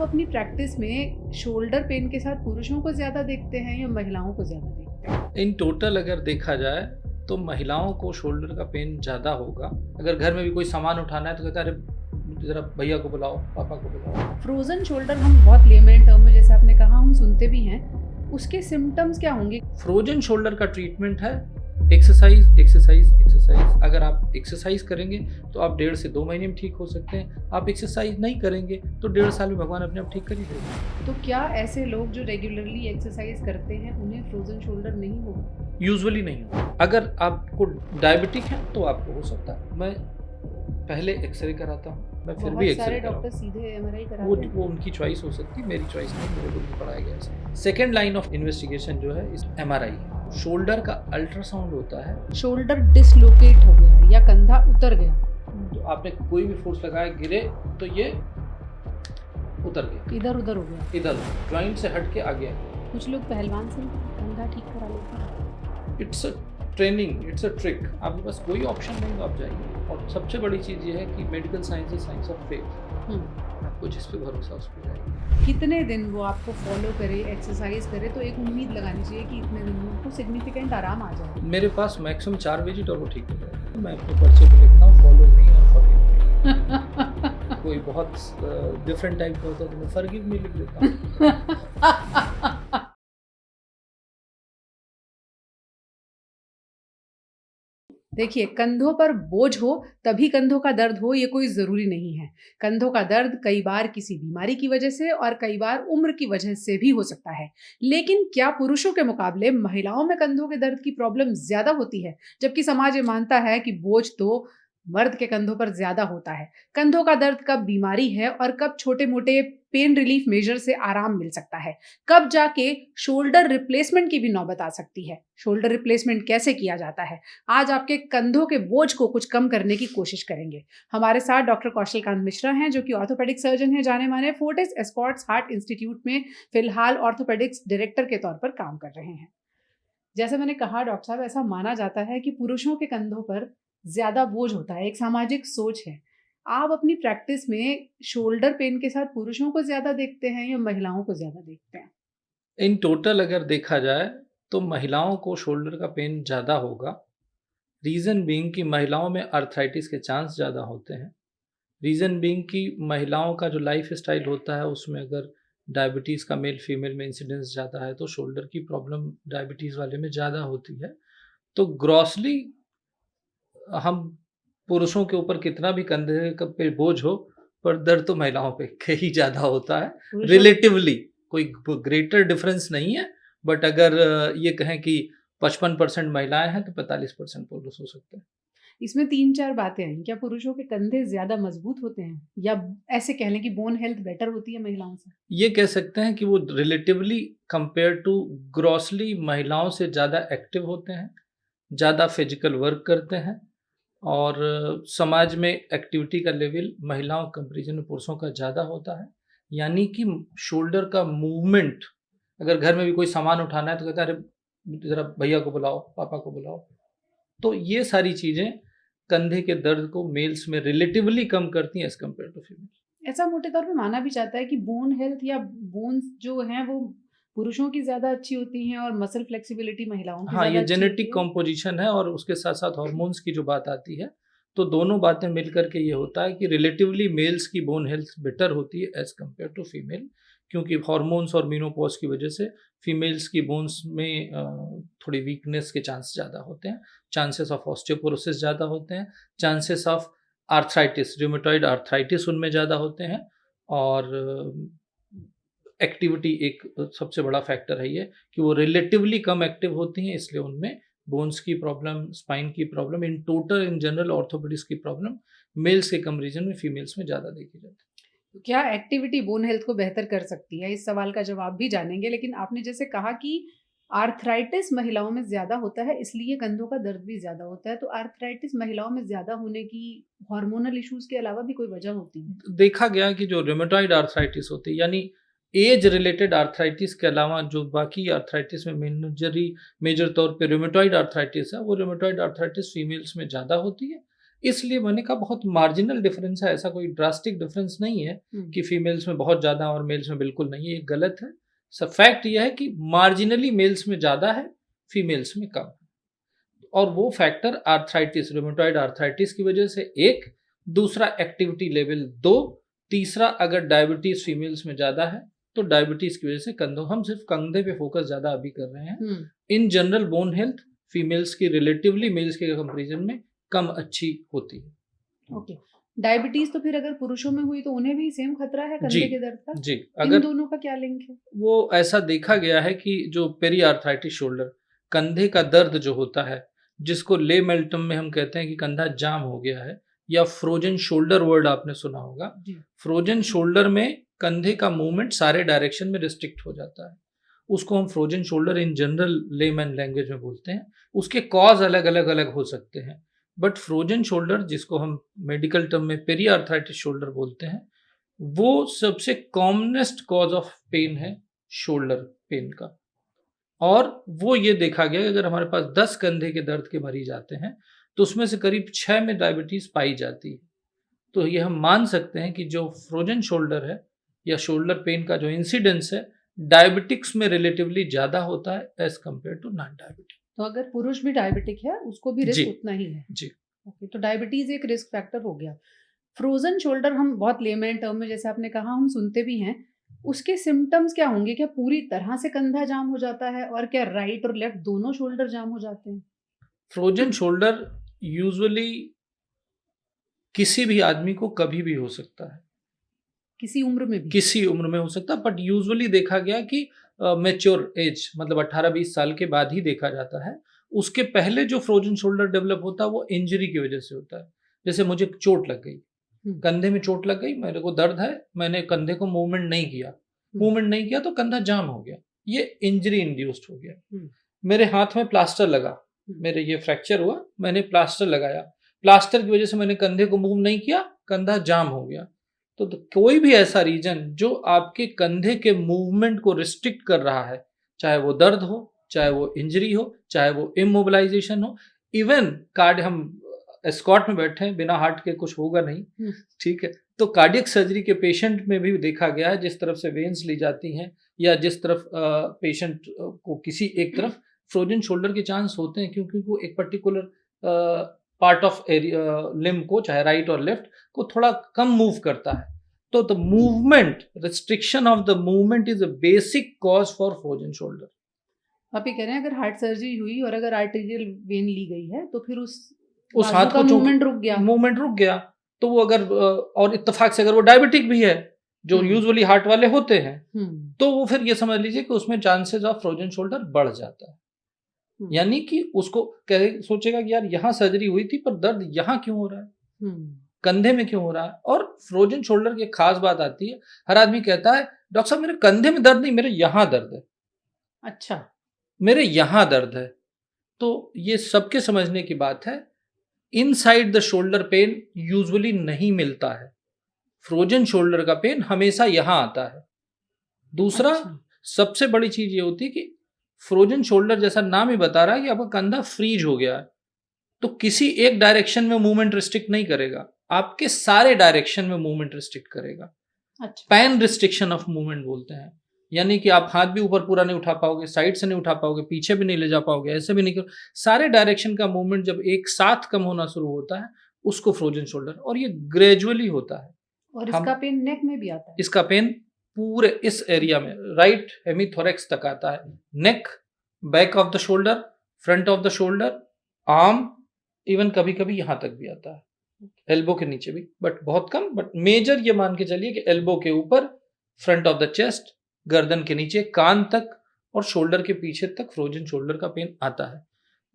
अपनी प्रैक्टिस में shoulder pain के साथ पुरुषों को ज़्यादा देखते हैं या महिलाओं को ज़्यादा देखते हैं? इन टोटल अगर देखा जाए तो महिलाओं को शोल्डर का पेन ज़्यादा होगा। अगर घर में भी कोई सामान उठाना है तो कहता है अरे ज़रा भैया को बुलाओ, पापा को बुलाओ। फ्रोजन शोल्डर हम बहुत लेमन टर्म में जैसे आपने कहा हम सुनते भी हैं, उसके सिम्टम्स क्या होंगे? फ्रोजन शोल्डर का ट्रीटमेंट है एक्सरसाइज एक्सरसाइज एक्सरसाइज। अगर आप एक्सरसाइज करेंगे तो आप 1.5 से 2 महीने में ठीक हो सकते हैं। आप एक्सरसाइज नहीं करेंगे तो 1.5 साल में भगवान अपने आप ठीक कर ही देगा। तो क्या ऐसे लोग जो रेगुलरली एक्सरसाइज करते हैं उन्हें फ्रोजन शोल्डर नहीं होगा? यूजुअली नहीं होगा। अगर आपको डायबिटिक है तो आपको हो सकता है। मैं पहले एक्सरे कराता हूँ, मैं फिर भी बहुत एक्सरे सारे कराता डॉक्टर सीधे एमआरआई वो कराते हैं। वो उनकी चॉइस हो सकती है, मेरी चॉइस नहीं, मेरे को नहीं पढ़ाया गया है। सेकेंड लाइन ऑफ इन्वेस्टिगेशन जो है इस एमआरआई। शोल्डर का अल्ट्रासाउंड होता है। शोल्डर डिसलोकेट हो गया या कंधा उतर गया, तो आपने कोई भी फोर्स लगाया, गिरे तो ये उतर गया, इधर उधर हो गया। इधर जॉइंट से हट के आ गया। कुछ लोग पहलवान से कंधा ठीक करा लेते हैं। It's a training, it's a trick. आपके पास कोई ऑप्शन नहीं तो आप जाइए। और सबसे बड़ी चीज़ ये है कि medical science is science of faith. आपको जिस पे भरोसा उस पर जाइए। कितने दिन वो आपको फॉलो करे, एक्सरसाइज करे, तो एक उम्मीद लगानी चाहिए कि इतने दिन में उनको सिग्निफिकेंट आराम आ जाए। मेरे पास मैक्सिमम 4 विजिट और वो ठीक हो जाएगा। मैं अपने पर्चे पे लिखता हूँ फॉलो मी और फॉरगिव। कोई बहुत डिफरेंट टाइप का होता है तो मैं फॉरगिव मी लिख देता हूँ। देखिए, कंधों पर बोझ हो तभी कंधों का दर्द हो ये कोई ज़रूरी नहीं है। कंधों का दर्द कई बार किसी बीमारी की वजह से और कई बार उम्र की वजह से भी हो सकता है। लेकिन क्या पुरुषों के मुकाबले महिलाओं में कंधों के दर्द की प्रॉब्लम ज़्यादा होती है? जबकि समाज ये मानता है कि बोझ तो मर्द के कंधों पर ज़्यादा होता है। कंधों का दर्द कब बीमारी है और कब छोटे-मोटे पेन रिलीफ मेजर से आराम मिल सकता है? कब जाके शोल्डर रिप्लेसमेंट की भी नौबत आ सकती है? शोल्डर रिप्लेसमेंट कैसे किया जाता है? आज आपके कंधों के बोझ को कुछ कम करने की कोशिश करेंगे। हमारे साथ डॉक्टर कौशल कांत मिश्रा हैं जो कि ऑर्थोपेडिक सर्जन हैं, जाने माने फोर्टिस एस्कॉर्ट्स हार्ट इंस्टीट्यूट में फिलहाल ऑर्थोपेडिक्स डायरेक्टर के तौर पर काम कर रहे हैं। जैसे मैंने कहा डॉक्टर साहब, ऐसा माना जाता है कि पुरुषों के कंधों पर ज्यादा बोझ होता है, एक सामाजिक सोच है। आप अपनी प्रैक्टिस में शोल्डर पेन के साथ पुरुषों को ज्यादा देखते हैं या महिलाओं को ज्यादा देखते हैं? इन टोटल अगर देखा जाए तो महिलाओं को शोल्डर का पेन ज़्यादा होगा। रीज़न बीइंग कि महिलाओं में आर्थराइटिस के चांस ज़्यादा होते हैं। रीज़न बीइंग कि महिलाओं का जो लाइफ स्टाइल होता है उसमें अगर डायबिटीज़ का मेल फीमेल में इंसिडेंस ज़्यादा है तो शोल्डर की प्रॉब्लम डायबिटीज़ वाले में ज़्यादा होती है। तो ग्रॉसली हम पुरुषों के ऊपर कितना भी कंधे पे बोझ हो, पर दर्द तो महिलाओं पे ही ज़्यादा होता है पुरुषों रिलेटिवली। कोई ग्रेटर डिफरेंस नहीं है, बट अगर ये कहें कि 55% महिलाएं हैं तो 45% पुरुष हो सकते हैं। इसमें 3-4 बातें आई। क्या पुरुषों के कंधे ज्यादा मजबूत होते हैं या ऐसे कह लें कि बोन हेल्थ बेटर होती है महिलाओं से? ये कह सकते हैं कि वो रिलेटिवली कंपेयर टू ग्रॉसली महिलाओं से ज़्यादा एक्टिव होते हैं, ज़्यादा फिजिकल वर्क करते हैं और समाज में एक्टिविटी का लेवल महिलाओं कंपैरिजन में पुरुषों का ज़्यादा होता है। यानी कि शोल्डर का मूवमेंट, अगर घर में भी कोई सामान उठाना है तो कहता है अरे ज़रा भैया को बुलाओ, पापा को बुलाओ। तो ये सारी चीज़ें कंधे के दर्द को मेल्स में रिलेटिवली कम करती हैं एज़ कंपेयर टू फीमेल। ऐसा मोटे तौर पे माना भी जाता है कि बोन हेल्थ या बोन्स जो हैं वो पुरुषों की ज़्यादा अच्छी होती हैं और मसल फ्लेक्सिबिलिटी महिलाओं की हाँ, ज़्यादा ये अच्छी होती जेनेटिक है। कॉम्पोजिशन है और उसके साथ-साथ हार्मोन्स की जो बात आती है, तो दोनों बातें मिलकर के ये होता है कि रिलेटिवली मेल्स की बोन हेल्थ बेटर होती है एज़ कंपेयर टू फीमेल, क्योंकि हार्मोन्स और मेनोपॉज़ की वजह से फीमेल्स की बोन्स में थोड़ी वीकनेस के चांस ज़्यादा होते हैं, चांसेस ऑफ ऑस्टियोपोरोसिस ज़्यादा होते हैं, chances of arthritis, rheumatoid arthritis उनमें ज़्यादा होते हैं और एक्टिविटी एक सबसे बड़ा फैक्टर है ये कि वो रिलेटिवली कम एक्टिव होती हैं, इसलिए उनमें बोन्स की प्रॉब्लम, स्पाइन की problem, in total in general orthopaedics की प्रॉब्लम मेल्स के कंपैरिजन में फीमेल्स में ज़्यादा देखी जाती है। तो क्या एक्टिविटी बोन हेल्थ को बेहतर कर सकती है? इस सवाल का जवाब भी जानेंगे, लेकिन आपने जैसे कहा कि आर्थराइटिस महिलाओं में ज़्यादा होता है इसलिए कंधों का दर्द भी ज़्यादा होता है, तो आर्थराइटिस महिलाओं में ज़्यादा होने की हार्मोनल इश्यूज़ के अलावा भी कोई वजह होती है? देखा गया कि जो रूमेटॉइड आर्थराइटिस होती है, यानी एज रिलेटेड आर्थराइटिस के अलावा जो बाकी आर्थराइटिस में मेजर तौर पे रूमेटॉइड आर्थराइटिस है, वो रूमेटॉइड आर्थराइटिस फीमेल्स में ज़्यादा होती है इसलिए मैंने कहा बहुत मार्जिनल डिफरेंस है, ऐसा कोई ड्रास्टिक डिफरेंस नहीं है कि फीमेल्स में बहुत ज़्यादा और मेल्स में बिल्कुल नहीं है, ये गलत है। सब फैक्ट यह है कि मार्जिनली मेल्स में ज़्यादा है, फीमेल्स में कम है। और वो फैक्टर आर्थराइटिस, रूमेटॉइड आर्थराइटिस की वजह से एक, दूसरा एक्टिविटी लेवल 2, तीसरा अगर डायबिटीज फीमेल्स में ज़्यादा है तो डायबिटीज की वजह से कंधों, हम सिर्फ कंधे पे फोकस ज़्यादा अभी कर रहे हैं। In general bone health females की रिलेटिवली मेल्स के कंपेरिजन में कम अच्छी होती है। ओके, डायबिटीज तो फिर अगर पुरुषों में हुई तो उन्हें भी सेम खतरा है कंधे के दर्द का? जी, इन दोनों का क्या लिंक है? वो ऐसा देखा गया है कि जो पेरी आर्थराइटिस शोल्डर, कंधे का दर्द जो होता है, जिसको ले मेल्टम में हम कहते हैं कि कंधा जाम हो गया है, या फ्रोजन शोल्डर वर्ड आपने सुना होगा। फ्रोजन शोल्डर में कंधे का मूवमेंट सारे डायरेक्शन में रिस्ट्रिक्ट हो जाता है, उसको हम frozen shoulder in general layman language में बोलते हैं। उसके कॉज अलग अलग हो सकते हैं, बट फ्रोजन शोल्डर, जिसको हम मेडिकल टर्म में पेरी आर्थराइटिस शोल्डर बोलते हैं, वो सबसे कॉमनेस्ट कॉज ऑफ पेन है शोल्डर पेन का। और वो ये देखा गया कि अगर हमारे पास 10 कंधे के दर्द के मरीज आते हैं तो उसमें से करीब 6 में डायबिटीज पाई जाती है। तो ये हम मान सकते हैं कि जो फ्रोजन शोल्डर है या शोल्डर पेन का जो इंसिडेंस है, डायबिटिक्स में रिलेटिवली ज्यादा होता है as compared to non diabetic. तो अगर पुरुष भी डायबिटिक है उसको भी रिस्क उतना ही है? जी। ओके, तो डायबिटीज एक रिस्क फैक्टर हो गया। फ्रोजन शोल्डर हम बहुत लेमैन टर्म में, जैसे आपने कहा, हम सुनते भी हैं। उसके सिम्टम्स क्या होंगे? क्या पूरी तरह से कंधा जाम हो जाता है, और क्या राइट और लेफ्ट दोनों शोल्डर जाम हो जाते हैं? फ्रोजन शोल्डर यूजुअली किसी भी आदमी को कभी भी हो सकता है, किसी उम्र में भी? किसी उम्र में हो सकता है, बट यूजुअली देखा गया कि मैच्योर एज, मतलब 18-20 साल के बाद ही देखा जाता है। उसके पहले जो फ्रोजन शोल्डर डेवलप होता है वो इंजरी की वजह से होता है। जैसे मुझे चोट लग गई, कंधे में चोट लग गई, मेरे को दर्द है, मैंने कंधे को मूवमेंट नहीं किया तो कंधा जाम हो गया, ये इंजरी इंड्यूस्ड हो गया। मेरे हाथ में प्लास्टर लगा, मेरे ये फ्रैक्चर हुआ, मैंने प्लास्टर लगाया, प्लास्टर की वजह से मैंने कंधे को मूव नहीं किया, कंधा जाम हो गया। तो कोई भी ऐसा रीजन जो आपके कंधे के मूवमेंट को रिस्ट्रिक्ट कर रहा है, चाहे वो दर्द हो, चाहे वो इंजरी हो, चाहे वो इमोबिलाइजेशन हो, इवन कार्ड, हम एस्कॉट में बैठे हैं, बिना हार्ट के कुछ होगा नहीं, ठीक है, तो कार्डियक सर्जरी के पेशेंट में भी देखा गया है, जिस तरफ से वेन्स ली जाती हैं या जिस तरफ पेशेंट को किसी एक तरफ फ्रोजन शोल्डर के चांस होते हैं, क्योंकि वो एक पर्टिकुलर पार्ट ऑफ लिम्ब को, चाहे राइट और लेफ्ट को, थोड़ा कम मूव करता है। तो the movement, restriction of the movement is a basic cause for frozen shoulder. आप ये कह रहे हैं अगर हार्ट सर्जरी हुई और अगर आर्टेरियल वेन ली गई है तो फिर उस हाथ का मूवमेंट रुक गया, तो वो अगर, और इत्तेफाक से अगर वो डायबिटिक भी है, जो यूजुअली हार्ट वाले होते हैं, तो वो फिर ये समझ लीजिए कि उसमें चांसेस ऑफ फ्रोजन शोल्डर बढ़ जाता है। यानी कि उसको सोचेगा कि यार यहाँ सर्जरी हुई थी पर दर्द यहाँ क्यों हो रहा है, कंधे में क्यों हो रहा है। और फ्रोजन शोल्डर की खास बात आती है, हर आदमी कहता है डॉक्टर साहब मेरे कंधे में दर्द नहीं, मेरे यहाँ दर्द है। अच्छा, मेरे यहाँ दर्द है। तो ये सबके समझने की बात है, inside the shoulder pain usually नहीं मिलता है, फ्रोजन शोल्डर का पेन हमेशा यहां आता है। दूसरा, सबसे बड़ी चीज ये होती है कि फ्रोजन शोल्डर, जैसा नाम ही बता रहा है कि आपका कंधा फ्रीज हो गया है, तो किसी एक डायरेक्शन में मूवमेंट रिस्ट्रिक्ट नहीं करेगा, आपके सारे डायरेक्शन में मूवमेंट रिस्ट्रिक्ट करेगा। पैन रिस्ट्रिक्शन ऑफ मूवमेंट बोलते हैं, यानी कि आप हाथ भी ऊपर पूरा नहीं उठा पाओगे, साइड से नहीं उठा पाओगे, पीछे भी नहीं ले जा पाओगे, ऐसे भी नहीं कर, सारे डायरेक्शन का मूवमेंट जब एक साथ कम होना शुरू होता है उसको फ्रोजन शोल्डर, और ये ग्रेजुअली होता है। और इसका पेन नेक में भी आता है? इसका पेन पूरे इस एरिया में, राइट हेमीथोरेक्स तक आता है, neck, back of the shoulder, front of the shoulder, arm, even कभी कभी यहां तक भी आता है, एल्बो के नीचे भी, बट बहुत कम। बट मेजर ये मान के चलिए कि एल्बो के ऊपर, फ्रंट ऑफ द चेस्ट, गर्दन के नीचे, कान तक और शोल्डर के पीछे तक फ्रोजन शोल्डर का पेन आता है।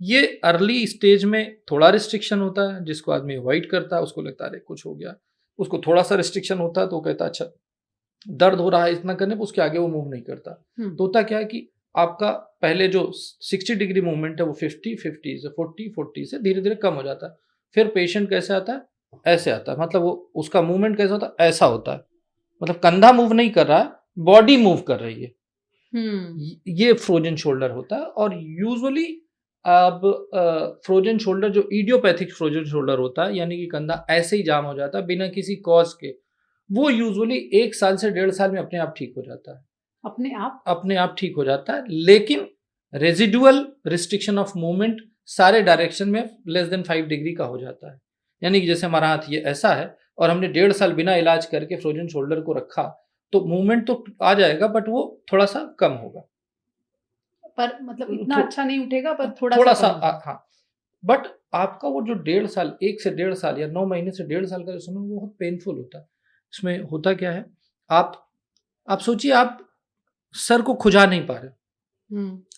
ये अर्ली स्टेज में थोड़ा रिस्ट्रिक्शन होता है, जिसको आदमी अवॉइड करता है, उसको लगता है कुछ हो गया, उसको थोड़ा सा रिस्ट्रिक्शन होता है तो कहता है अच्छा दर्द हो रहा है, इतना करने पर उसके आगे वो मूव नहीं करता। तो होता क्या है कि आपका पहले जो 60 डिग्री मूवमेंट है वो 50 से 40 से धीरे धीरे कम हो जाता है। फिर पेशेंट कैसे आता है, ऐसे आता है, मतलब वो उसका मूवमेंट कैसा होता है, ऐसा होता है, मतलब कंधा मूव नहीं कर रहा है, बॉडी मूव कर रही है। ये फ्रोजन शोल्डर होता है। और यूजुअली अब फ्रोजन शोल्डर जो इडियोपैथिक फ्रोजन शोल्डर होता है, यानी कि कंधा ऐसे ही जाम हो जाता है बिना किसी कॉज के, वो यूजुअली 1 साल से 1.5 साल में अपने आप ठीक हो जाता है। अपने आप ठीक हो जाता है, लेकिन रेजिडुअल रिस्ट्रिक्शन ऑफ मूवमेंट सारे डायरेक्शन में लेस देन 5 डिग्री का हो जाता है। यानी कि जैसे हमारा हाथ ये ऐसा है और हमने 1.5 साल बिना इलाज करके फ्रोजन शोल्डर को रखा, तो मूवमेंट तो आ जाएगा बट वो थोड़ा सा कम होगा। पर मतलब इतना अच्छा नहीं उठेगा, पर थोड़ा थोड़ा सा सा हाँ, बट आपका वो जो 1.5 साल, 1 से 1.5 साल या 9 महीने से 1.5 साल का जो समय, वो बहुत पेनफुल होता है। इसमें होता क्या है, आप सोचिए, आप सर को खुजा नहीं पा रहे,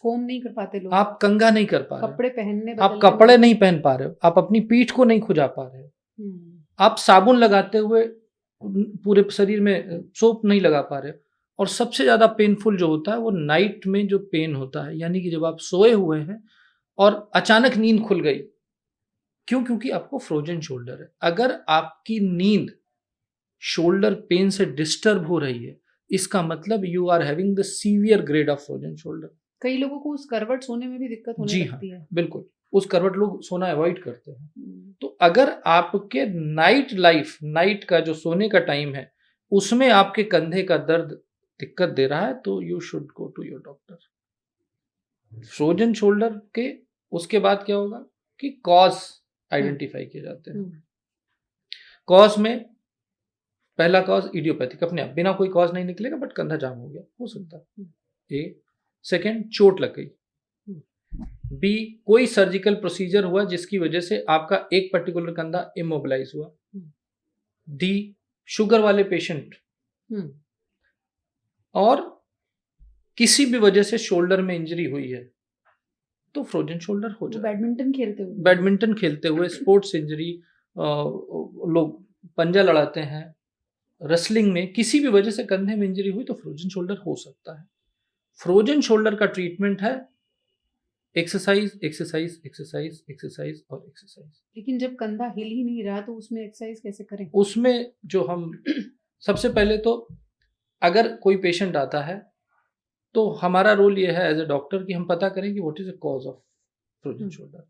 कोम नहीं कर पाते लोग, आप कंघा नहीं कर पा रहे, कपड़े पहनने आप कपड़े नहीं पहन पा रहे हो, आप अपनी पीठ को नहीं खुजा पा रहे हो, आप साबुन लगाते हुए पूरे शरीर में सोप नहीं लगा पा रहे हो। और सबसे ज्यादा पेनफुल जो होता है वो नाइट में जो पेन होता है, यानी कि जब आप सोए हुए हैं और अचानक नींद खुल गई। क्यों? क्योंकि आपको फ्रोजन शोल्डर है। अगर आपकी नींद शोल्डर पेन से डिस्टर्ब हो रही है, इसका मतलब you are having the severe grade of frozen shoulder. कई लोगों को उस करवट सोने में भी दिक्कत होने लगती है। बिल्कुल, उस करवट लोग सोना अवॉइड करते हैं। तो अगर आपके नाइट का जो सोने का टाइम है, उसमें आपके कंधे का दर्द दिक्कत दे रहा है, तो you should go to your doctor. Frozen shoulder के उसके बाद क्या होगा कि कॉज आइडेंटिफाई किए जाते हैं। कॉज में पहला कॉज इडियोपैथिक, अपने आप बिना कोई कॉज नहीं निकलेगा, बट कंधा जाम हो गया, हो सकता है। ए। सेकेंड, चोट लग गई। बी, कोई सर्जिकल प्रोसीजर हुआ जिसकी वजह से आपका एक पर्टिकुलर कंधा इमोबिलाइज हुआ। डी, शुगर वाले पेशेंट, और किसी भी वजह से शोल्डर में इंजरी हुई है, तो फ्रोजन शोल्डर हो जाए। बैडमिंटन खेलते हुए स्पोर्ट्स इंजरी, लोग पंजा लड़ाते हैं, रेसलिंग में किसी भी वजह से कंधे में इंजरी हुई तो फ्रोजन शोल्डर हो सकता है। फ्रोजन शोल्डर का ट्रीटमेंट है एक्सरसाइज, एक्सरसाइज, एक्सरसाइज, एक्सरसाइज और एक्सरसाइज। लेकिन जब कंधा हिल ही नहीं रहा तो उसमें एक्सरसाइज कैसे करें? उसमें जो हम सबसे पहले तो, अगर कोई पेशेंट आता है तो हमारा रोल ये है एज ए डॉक्टर कि हम पता करें कि what is the cause of frozen shoulder.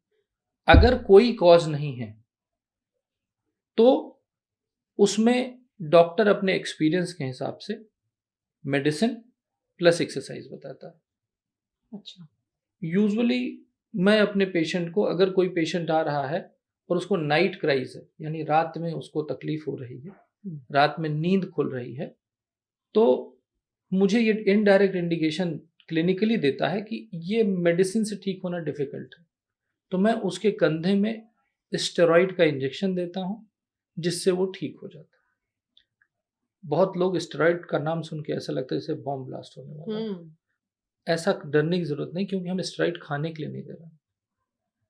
अगर कोई कॉज नहीं है तो उसमें डॉक्टर अपने एक्सपीरियंस के हिसाब से मेडिसिन प्लस एक्सरसाइज बताता है। अच्छा, यूजुअली मैं अपने पेशेंट को, अगर कोई पेशेंट आ रहा है और उसको नाइट क्राइज है, यानी रात में उसको तकलीफ हो रही है, रात में नींद खुल रही है, तो मुझे ये इनडायरेक्ट इंडिकेशन क्लिनिकली देता है कि ये मेडिसिन से ठीक होना डिफिकल्ट है, तो मैं उसके कंधे में स्टेरॉइड का इंजेक्शन देता हूँ जिससे वो ठीक हो जाता है। बहुत लोग स्टेरॉइड का नाम सुन के ऐसा लगता है जैसे बॉम्ब ब्लास्ट होने वाला है। ऐसा डरने की जरूरत नहीं, क्योंकि हम स्टेरॉइड खाने के लिए नहीं दे रहे।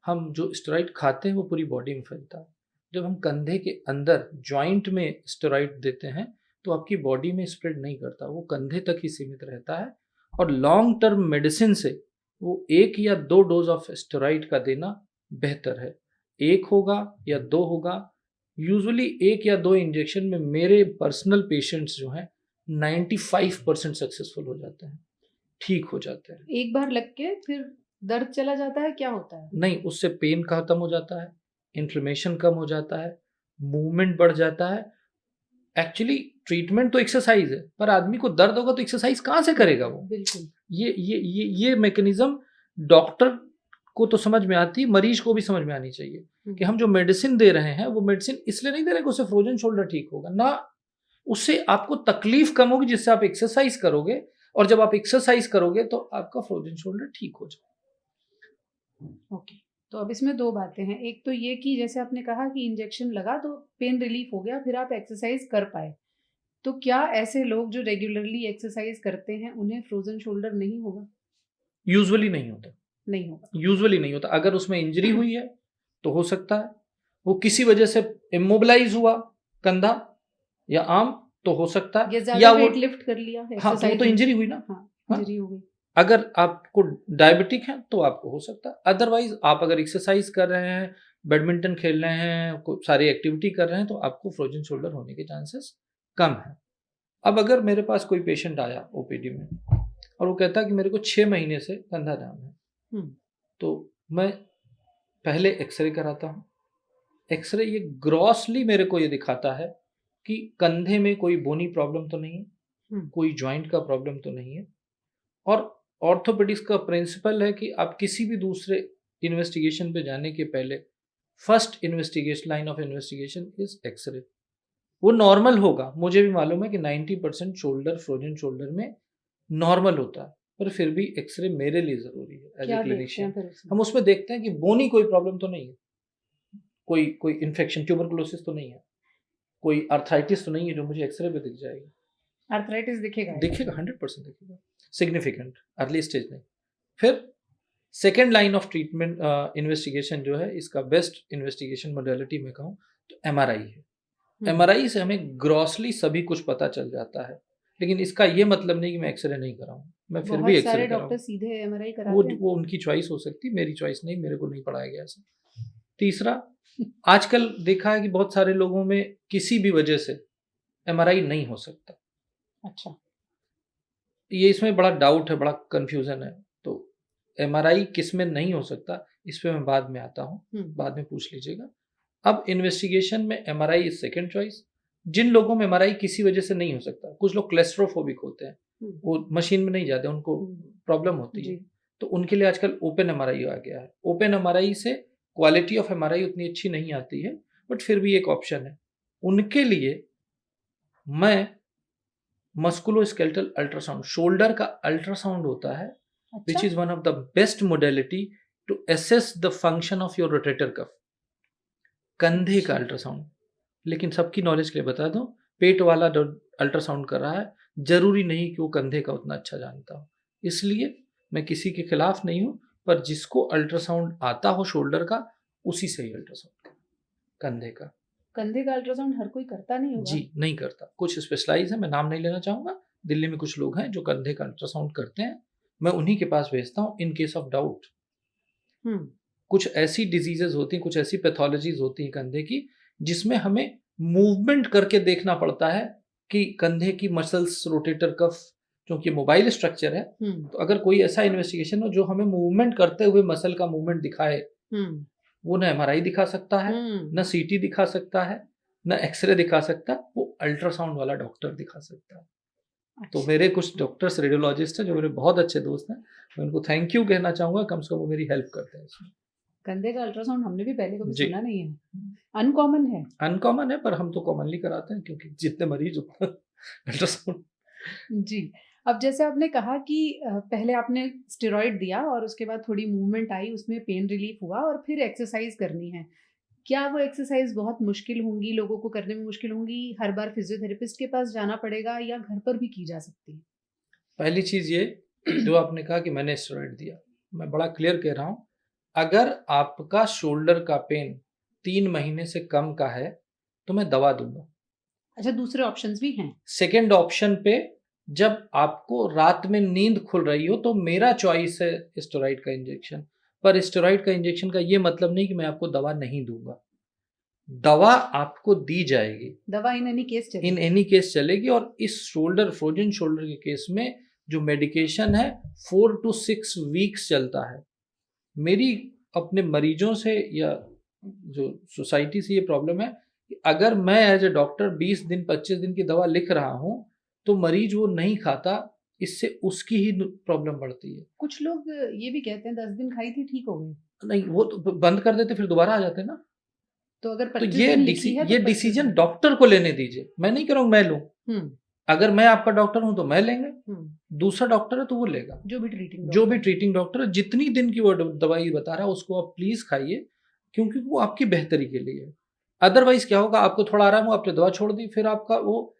हम जो स्टेरॉइड खाते हैं वो पूरी बॉडी में फैलता है। जब हम कंधे के अंदर जॉइंट में स्टेरॉइड देते हैं तो आपकी बॉडी में स्प्रेड नहीं करता, वो कंधे तक ही सीमित रहता है। और लॉन्ग टर्म मेडिसिन से वो 1 या 2 डोज ऑफ स्टेरॉइड का देना बेहतर है। 1 होगा या 2 होगा, यूजुअली 1 या 2 इंजेक्शन में मेरे पर्सनल पेशेंट्स जो हैं 95% सक्सेसफुल हो जाते हैं, ठीक हो जाते हैं। एक बार लग के फिर दर्द चला जाता है, क्या होता है? नहीं, उससे पेन खत्म हो जाता है, इन्फ्लेमेशन कम हो जाता है, मूवमेंट बढ़ जाता है। एक्चुअली ट्रीटमेंट तो एक्सरसाइज है, पर आदमी को दर्द होगा तो एक्सरसाइज कहाँ से करेगा वो? बिल्कुल। ये मैकेनिज्म डॉक्टर को तो समझ में आती, मरीज को भी समझ में आनी चाहिए कि हम जो मेडिसिन दे रहे हैं वो मेडिसिन इसलिए नहीं दे रहे कि उससे फ्रोजन शोल्डर ठीक होगा ना, उससे आपको तकलीफ कम होगी जिससे आप एक्सरसाइज करोगे, और जब आप एक्सरसाइज करोगे तो आपका फ्रोजन शोल्डर ठीक हो जाएगा। ओके, तो अब इसमें 2 बातें हैं। एक तो ये कि जैसे आपने कहा कि इंजेक्शन लगा तो पेन रिलीफ हो गया, फिर आप एक्सरसाइज कर पाए, तो क्या ऐसे लोग जो रेगुलरली एक्सरसाइज करते हैं उन्हें फ्रोजन शोल्डर नहीं होगा? यूजुअली नहीं होता, यूजुअली नहीं होता। अगर उसमें इंजरी हुई है तो हो सकता है, वो किसी वजह से इमोबिलाइज हुआ कंधा या आर्म तो हो सकता है, या वो वेट लिफ्ट कर लिया, हाँ, तो इंजरी हुई ना। इंजरी हो गई। अगर आपको डायबिटिक है तो आपको हो सकता है, अदरवाइज आप अगर एक्सरसाइज कर रहे हैं, बैडमिंटन खेल रहे हैं, सारी एक्टिविटी कर रहे हैं, तो आपको फ्रोजन शोल्डर होने के चांसेस कम है। अब अगर मेरे पास कोई पेशेंट आया ओपीडी में और वो कहता है कि मेरे को 6 महीने से कंधा जाम है, तो मैं पहले एक्सरे कराता हूँ। एक्सरे ये ग्रॉसली मेरे को ये दिखाता है कि कंधे में कोई बोनी प्रॉब्लम तो नहीं है, कोई जॉइंट का प्रॉब्लम तो नहीं है। और ऑर्थोपेडिक्स का प्रिंसिपल है कि आप किसी भी दूसरे इन्वेस्टिगेशन पे जाने के पहले first investigation, line of investigation is x-ray. वो नॉर्मल होगा, मुझे भी मालूम है कि 90% शोल्डर, फ्रोजन शोल्डर में नॉर्मल होता है, पर फिर भी एक्सरे मेरे लिए जरूरी है एज ए क्या देखते हैं क्लिनिशियन। फिर उसमें? हम उसमें देखते हैं कि बोनी कोई प्रॉब्लम तो नहीं है, कोई कोई इन्फेक्शन, ट्यूबरकुलोसिस तो नहीं है, कोई आर्थराइटिस तो नहीं है जो मुझे एक्सरे पे दिख जाएगी। आर्थराइटिस दिखेगा? दिखेगा, 100% दिखेगा, सिग्निफिकेंट, अर्ली स्टेज में। फिर second line of treatment investigation जो है, इसका बेस्ट इन्वेस्टिगेशन मोडेलिटी में कहूँ तो एमआरआई है। एमआरआई से हमें ग्रॉसली सभी कुछ पता चल जाता है, लेकिन इसका ये मतलब नहीं कि मैं एक्सरे नहीं कराऊं, मैं फिर भी बहुत एक्सरे सारे कराऊं। डॉक्टर सीधे एमआरआई वो कराते हैं। वो उनकी चॉइस हो सकती, मेरी चॉइस नहीं, मेरे को नहीं पढ़ाया गया ऐसा। तीसरा, आजकल देखा है कि बहुत सारे लोगों में किसी भी वजह से एमआरआई नहीं हो सकता। अच्छा। ये इसमें बड़ा डाउट है, बड़ा कंफ्यूजन है। तो एमआरआई किस में नहीं हो सकता, इस पे मैं बाद में आता हूँ, बाद में पूछ लीजिएगा। अब इन्वेस्टिगेशन में एमआरआई इज सेकेंड चॉइस। जिन लोगों में एमआरआई किसी वजह से नहीं हो सकता, कुछ लोग क्लेस्ट्रोफोबिक होते हैं, वो मशीन में नहीं जाते, उनको प्रॉब्लम होती है, तो उनके लिए आजकल ओपन एमआरआई आ गया है। ओपन एमआरआई से क्वालिटी ऑफ एमआरआई उतनी अच्छी नहीं आती है, बट फिर भी एक ऑप्शन है। उनके लिए मैं मस्कुलोस्केलेटल अल्ट्रासाउंड, शोल्डर का अल्ट्रासाउंड होता है, which is one of the best modality to assess the function of your rotator cuff. कंधे का अल्ट्रासाउंड, लेकिन सबकी नॉलेज के लिए बता दूं, पेट वाला जो अल्ट्रासाउंड कर रहा है जरूरी नहीं कि वो कंधे का उतना अच्छा जानता हो। इसलिए मैं किसी के खिलाफ नहीं हूं, पर जिसको अल्ट्रासाउंड आता हो शोल्डर का, उसी से ही अल्ट्रासाउंड कंधे का। कंधे का अल्ट्रासाउंड हर कोई करता नहीं होगा? जी नहीं करता, कुछ स्पेशलाइज है, मैं नाम नहीं लेना चाहूंगा। दिल्ली में कुछ लोग हैं जो कंधे का अल्ट्रासाउंड करते हैं, मैं उन्हीं के पास भेजता हूँ इन केस ऑफ डाउट। कुछ ऐसी डिजीजेज होती हैं, कुछ ऐसी पैथोलॉजीज होती हैं कंधे की, जिसमें हमें मूवमेंट करके देखना पड़ता है कि कंधे की मसल्स, रोटेटर कफ, क्योंकि मोबाइल स्ट्रक्चर है, तो अगर कोई ऐसा इन्वेस्टिगेशन हो जो हमें मूवमेंट करते हुए मसल का मूवमेंट दिखाए, वो न एमआरआई दिखा सकता है, न सीटी दिखा सकता है, न एक्सरे दिखा सकता, वो अल्ट्रासाउंड वाला डॉक्टर दिखा सकता है। तो मेरे कुछ डॉक्टर्स, रेडियोलॉजिस्ट हैं जो मेरे बहुत अच्छे दोस्त हैं, मैं उनको थैंक यू कहना चाहूंगा, कम से कम वो मेरी हेल्प करते हैं इसमें। कंधे का अल्ट्रासाउंड हमने भी पहले कभी सुना नहीं है, अनकॉमन है। अनकॉमन है, पर हम तो कॉमनली कराते हैं, क्योंकि जितने मरीज उतना अल्ट्रासाउंड। जी। अब जैसे आपने कहा कि पहले आपने स्टेरॉइड दिया और उसके बाद थोड़ी मूवमेंट आई, उसमें पेन रिलीफ हुआ और फिर एक्सरसाइज करनी है। क्या वो एक्सरसाइज बहुत मुश्किल होंगी, लोगों को करने में मुश्किल होंगी, हर बार फिजियोथेरेपिस्ट के पास जाना पड़ेगा या घर पर भी की जा सकती है? पहली चीज ये, जो आपने कहा कि मैंने स्टेरॉइड दिया, मैं बड़ा क्लियर कह रहा हूं, अगर आपका शोल्डर का पेन 3 महीने से कम का है तो मैं दवा दूंगा। अच्छा, दूसरे ऑप्शंस भी हैं? सेकेंड ऑप्शन पे, जब आपको रात में नींद खुल रही हो तो मेरा चॉइस है स्टेरॉइड का इंजेक्शन। पर स्टेरॉइड का इंजेक्शन का ये मतलब नहीं कि मैं आपको दवा नहीं दूंगा, दवा आपको दी जाएगी, दवा इन एनी केस चलेगी, इन एनी केस चलेगी। और इस शोल्डर, फ्रोजन शोल्डर के केस में जो मेडिकेशन है 4 to 6 वीक्स चलता है। मेरी अपने मरीजों से या जो सोसाइटी से ये प्रॉब्लम है कि अगर मैं एज ए डॉक्टर 20 दिन 25 दिन की दवा लिख रहा हूं तो मरीज वो नहीं खाता, इससे उसकी ही प्रॉब्लम बढ़ती है। कुछ लोग ये भी कहते हैं 10 दिन खाई थी ठीक हो गई। नहीं, वो तो बंद कर देते, फिर दोबारा आ जाते ना। तो अगर तो 25 दिन लिखी है तो ये 25 डिसीजन दिन। डॉक्टर को लेने दीजिए, मैं नहीं कह रहा हूं मैं लूं। अगर मैं आपका डॉक्टर हूं तो मैं लेंगे, दूसरा डॉक्टर है तो वो लेगा, जो भी ट्रीटिंग डॉक्टर है। जितनी दिन की वो दवाई बता रहा है उसको आप प्लीज खाइए, क्योंकि वो आपकी बेहतरी के लिए है। अदरवाइज क्या होगा, आपको थोड़ा आराम हो, आपने दवा छोड़ दी, फिर आपका वो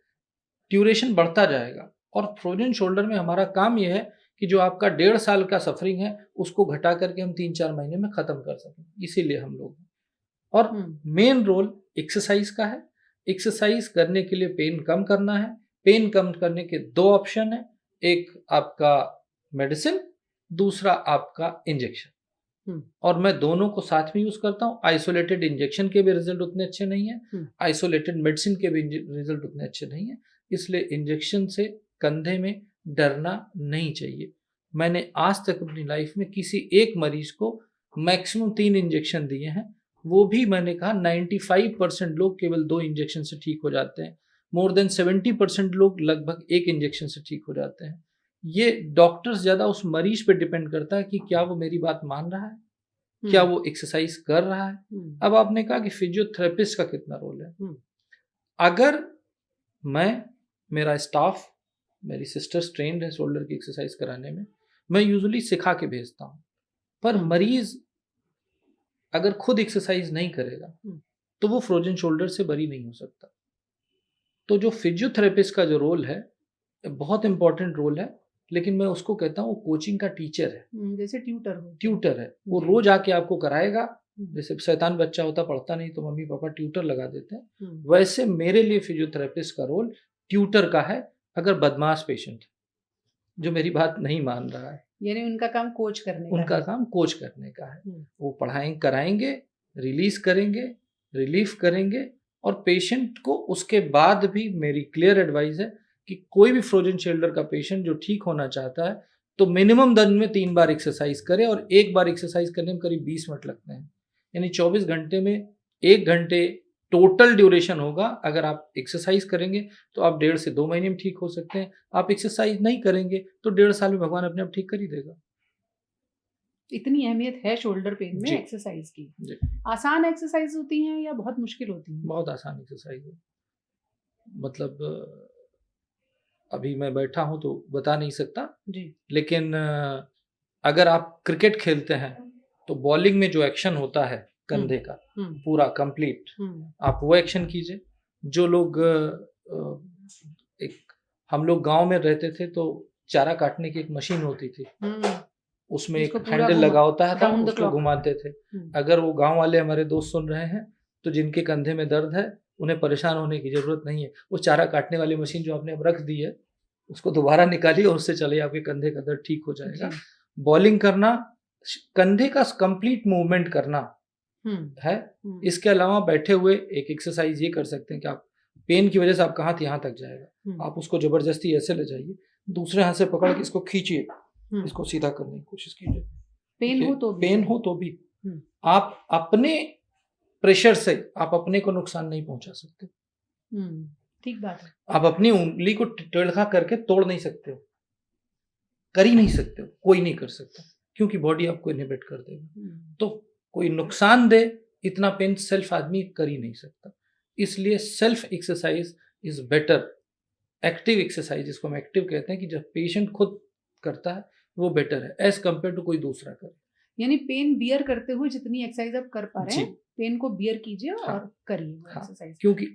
ड्यूरेशन बढ़ता जाएगा। और फ्रोजन शोल्डर में हमारा काम यह है कि जो आपका 1.5 साल का सफरिंग है उसको घटा करके हम 3-4 महीने में खत्म कर सकें, इसीलिए हम लोग। और मेन रोल एक्सरसाइज का है। एक्सरसाइज करने के लिए पेन कम करना है। पेन कम करने के 2 ऑप्शन है, एक आपका मेडिसिन, दूसरा आपका इंजेक्शन। और मैं दोनों को साथ में यूज करता हूं। आइसोलेटेड इंजेक्शन के भी रिजल्ट उतने अच्छे नहीं है, आइसोलेटेड मेडिसिन के भी रिजल्ट उतने अच्छे नहीं है, इसलिए इंजेक्शन से कंधे में डरना नहीं चाहिए। मैंने आज तक अपनी लाइफ में किसी एक मरीज को मैक्सिमम 3 इंजेक्शन दिए हैं, वो भी मैंने कहा 95% लोग केवल 2 इंजेक्शन से ठीक हो जाते हैं। मोर देन 70% लोग लगभग 1 इंजेक्शन से ठीक हो जाते हैं। ये डॉक्टर्स ज़्यादा उस मरीज पे डिपेंड करता है कि क्या वो मेरी बात मान रहा है, क्या वो एक्सरसाइज कर रहा है। अब आपने कहा कि फिजियोथेरेपिस्ट का कितना रोल है। अगर मेरा स्टाफ, मेरी सिस्टर्स ट्रेंड है शोल्डर की एक्सरसाइज कराने में, मैं यूजुअली सिखा के भेजता हूँ। पर मरीज अगर खुद एक्सरसाइज नहीं करेगा तो वो फ्रोजन शोल्डर से बरी नहीं हो सकता। तो जो फिजियोथेरेपिस्ट का जो रोल है बहुत इंपॉर्टेंट रोल है, लेकिन मैं उसको कहता हूँ वो कोचिंग का टीचर है, जैसे ट्यूटर है। वो रोज आके आपको कराएगा। जैसे शैतान बच्चा होता पढ़ता नहीं तो मम्मी पापा ट्यूटर लगा देते हैं, वैसे मेरे लिए फिजियोथेरेपिस्ट का रोल ट्यूटर का है। अगर बदमाश पेशेंट जो मेरी बात नहीं मान रहा है, यानी उनका काम कोच करने का उनका काम कोच करने का है। वो कराएंगे, रिलीज करेंगे, रिलीफ करेंगे, और पेशेंट को उसके बाद भी मेरी क्लियर एडवाइस है कि कोई भी फ्रोजन शोल्डर का पेशेंट जो ठीक होना चाहता है तो मिनिमम दिन में 3 बार एक्सरसाइज करे, और एक बार एक्सरसाइज करने में करीब 20 मिनट लगते हैं। यानी 24 घंटे में 1 घंटे टोटल ड्यूरेशन होगा। अगर आप एक्सरसाइज करेंगे तो आप 1.5 से 2 महीने में ठीक हो सकते हैं। आप एक्सरसाइज नहीं करेंगे तो 1.5 साल में भगवान अपने आप ठीक कर ही देगा। इतनी अहमियत है शोल्डर पेन में एक्सरसाइज की। आसान एक्सरसाइज होती हैं या बहुत मुश्किल होती हैं? बहुत आसान एक्सरसाइज है। मतलब अभी मैं बैठा हूं तो बता नहीं सकता जी, लेकिन अगर आप क्रिकेट खेलते हैं तो बॉलिंग में जो एक्शन होता है कंधे का पूरा कंप्लीट, आप वो एक्शन कीजिए। जो लोग हम लोग गांव में रहते थे तो चारा काटने की एक मशीन होती थी, उसमें एक हैंडल लगा होता था, उसको घुमाते थे। अगर वो गांव वाले हमारे दोस्त सुन रहे हैं तो जिनके कंधे में दर्द है उन्हें परेशान होने की जरूरत नहीं है। वो चारा काटने वाली मशीन जो आपने अब रख दी है उसको दोबारा निकालिए और उससे चलिए, आपके कंधे का दर्द ठीक हो जाएगा। बॉलिंग करना, कंधे का कंप्लीट मूवमेंट करना है। इसके अलावा बैठे हुए एक एक्सरसाइज ये कर सकते हैं कि आप पेन की वजह से आपका हाथ यहाँ तक जाएगा, आप उसको जबरदस्ती ऐसे ले जाइए, दूसरे हाथ से पकड़ के इसको खींचिए, इसको सीधा करने की कोशिश कीजिए। पेन हो तो भी आप अपने प्रेशर से आप अपने को नुकसान नहीं पहुंचा सकते। ठीक बात है। आप अपनी उंगली को टेढ़ा करके तोड़ नहीं सकते हो, कर ही नहीं सकते हो, कोई नहीं कर सकता, क्योंकि बॉडी आपको इनहिबिट कर देगा। तो कोई नुकसान दे इतना पेन सेल्फ आदमी कर ही नहीं सकता। इसलिए self exercise is better. Active exercise, जिसको हम एक्टिव कहते हैं, कि जब पेशेंट खुद करता है वो बेटर है एज कंपेयर टू कोई दूसरा करे। यानी पेन बियर करते हुए जितनी एक्सरसाइज आप कर पा रहे हैं, पेन को बियर कीजिए और करिए एक्सरसाइज। क्योंकि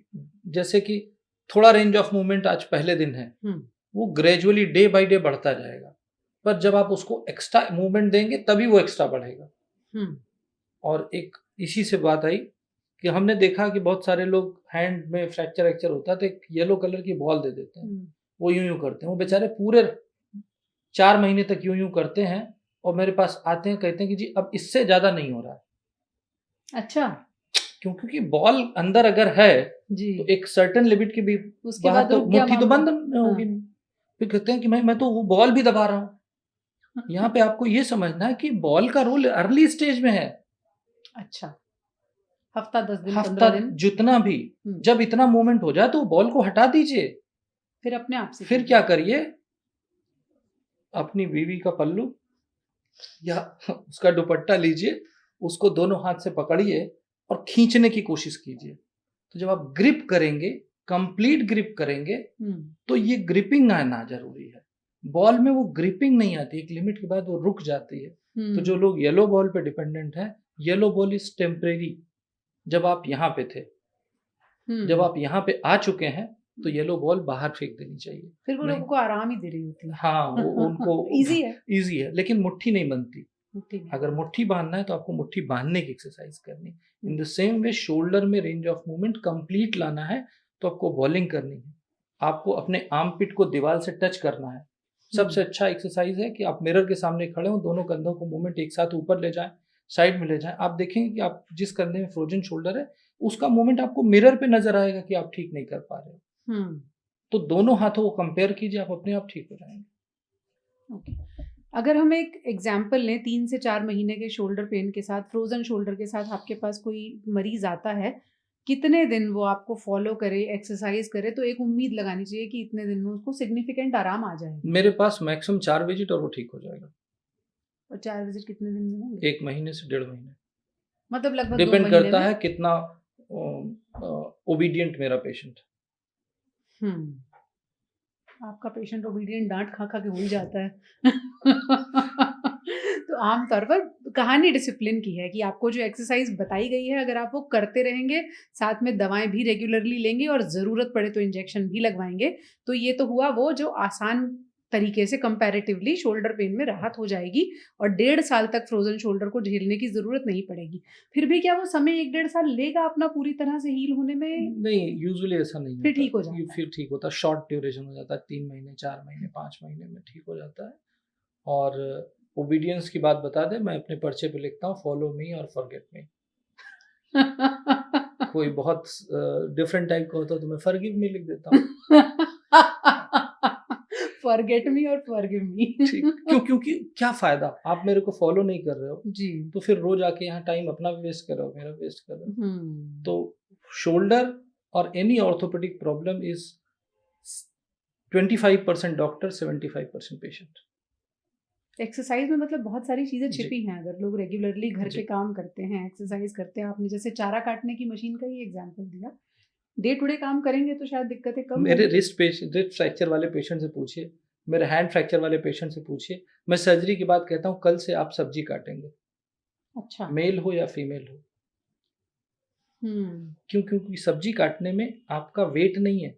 जैसे कि थोड़ा रेंज ऑफ मूवमेंट आज पहले दिन है, वो ग्रेजुअली डे बाय डे बढ़ता जाएगा, पर जब आप उसको एक्स्ट्रा मूवमेंट देंगे तभी वो एक्स्ट्रा बढ़ेगा। और एक इसी से बात आई कि हमने देखा कि बहुत सारे लोग हैंड में फ्रैक्चर होता है तो एक येलो कलर की बॉल दे देते हैं, वो यूं करते हैं, वो बेचारे पूरे 4 महीने तक यूं करते हैं और मेरे पास आते हैं, कहते हैं कि जी अब इससे ज्यादा नहीं हो रहा है। अच्छा, क्योंकि बॉल अंदर अगर है जी, तो एक सर्टेन लिमिट की भी उसके बाद तो मुट्ठी तो बंद होगी। फिर कहते हैं कि मैं तो वो बॉल भी दबा रहा हूँ। यहाँ पे आपको ये समझना है कि बॉल का रोल अर्ली स्टेज में है। अच्छा, हफ्ता 10 दिन, हफ्ता जितना भी, जब इतना मूवमेंट हो जाए तो बॉल को हटा दीजिए, फिर अपने आप से। फिर क्या करिए, अपनी बीवी का पल्लू या उसका दुपट्टा लीजिए, उसको दोनों हाथ से पकड़िए और खींचने की कोशिश कीजिए। तो जब आप ग्रिप करेंगे, कंप्लीट ग्रिप करेंगे, तो ये ग्रिपिंग आना जरूरी है। बॉल में वो ग्रिपिंग नहीं आती, एक लिमिट के बाद वो रुक जाती है। तो जो लोग येलो बॉल पे डिपेंडेंट है, येलो बॉल इज टेम्परेरी। जब आप यहाँ पे थे, जब आप यहाँ पे आ चुके हैं तो येलो बॉल बाहर फेंक देनी चाहिए। फिर वो लोगों को आराम ही दे रही होती है। हाँ, वो उनको इजी है, लेकिन मुट्ठी नहीं बनती। अगर मुट्ठी बांधना है तो आपको मुट्ठी बांधने की एक्सरसाइज करनी। In the same way shoulder में रेंज ऑफ मूवमेंट कंप्लीट लाना है तो आपको बॉलिंग करनी है, आपको अपने आर्म पिट को दीवार से टच करना है। सबसे अच्छा एक्सरसाइज है कि आप मिरर के सामने खड़े हो, दोनों कंधों को मूवमेंट एक साथ ऊपर ले जाएं, साइड में ले जाएं। आप देखेंगे कि आप जिस कंधे में फ्रोजन शोल्डर है उसका मूवमेंट आपको मिरर पे नजर आएगा कि आप ठीक नहीं कर पा रहे हो। तो दोनों हाथों को कंपेयर कीजिए, आप अपने आप ठीक हो जाएंगे। अगर हम एक एग्जाम्पल लें 3 से 4 महीने के शोल्डर पेन के साथ, फ्रोज़न शोल्डर के साथ आपके पास कोई मरीज़ आता है, कितने दिन वो आपको फ़ॉलो करे, एक्सरसाइज़ करे, तो एक उम्मीद लगानी चाहिए कि इतने दिन में उसको सिग्निफिकेंट आराम आ जाएगा? मेरे पास मैक्सिमम 4 विजिट और वो ठीक हो जाएगा। और 4 विज़िट कितने दिन में होंगे? 1 महीने से 1.5 महीने। मतलब लगभग 2 डिपेंड महीने करता में? है कितना ओबीडिएंट मेरा पेशेंट है। हुँ। आपका पेशेंट ओबीडिएंट डाँट खा-खा के हो ही जाता है। तो आम तौर पर कहानी डिसिप्लिन की है कि आपको जो एक्सरसाइज़ बताई गई है, अगर आप वो करते रहेंगे, साथ में दवाएँ भी रेगुलरली लेंगे और ज़रूरत पड़े तो इंजेक्शन भी लगवाएँगे, तो ये तो हुआ वो जो आसान तरीके से कंपैरेटिवली शोल्डर पेन में राहत हो जाएगी और 1.5 साल तक फ्रोज़न शोल्डर को झेलने की ज़रूरत नहीं पड़ेगी। फिर भी क्या वो समय 1 डेढ़ साल लेगा अपना पूरी तरह से हील होने में? नहीं, यूजुअली ऐसा नहीं फिर होता। ठीक हो ये जाता है। फिर ठीक होता है, शॉर्ट ड्यूरेशन हो जाता है, 3 महीने, 4 महीने, 5 महीने में ठीक हो जाता है। और ओबीडियंस की बात बता दें, मैं अपने पर्चे पे लिखता हूँ फॉलो मी और फॉरगेट मी। कोई बहुत डिफरेंट टाइप का होता है तो मैं फॉरगिव मी लिख देता हूँ। फॉरगेट मी और फॉरगिव मी। ठीक, क्योंकि क्या फ़ायदा? आप मेरे को फॉलो नहीं कर रहे हो, जी। तो फिर रोज़ आके यहाँ टाइम अपना भी वेस्ट कर रहे हो, मेरा भी वेस्ट कर रहे हो। हुँ। तो शोल्डर और any orthopaedic problem is 25% doctor, 75% patient. Exercise में मतलब बहुत सारी चीज़ें जी, छिपी हैं, अगर लोग रेगुलरली घर जी। के काम करते हैं, एक्सरसाइज़ करते हैं, आपने जैसे चारा काटने की मशीन का ही एग्ज़ाम्पल दिया। डे टू डे काम करेंगे तो शायद दिक्कतें कम मेरे होंगी। रिस्ट फ्रैक्चर वाले पेशेंट से पूछिए, मेरे हैंड फ्रैक्चर वाले पेशेंट से पूछिए। मैं सर्जरी के बाद कहता हूँ कल से आप सब्जी काटेंगे, अच्छा। मेल हो या फीमेल हो। हुँ। क्यों? क्योंकि सब्जी काटने में आपका वेट नहीं है,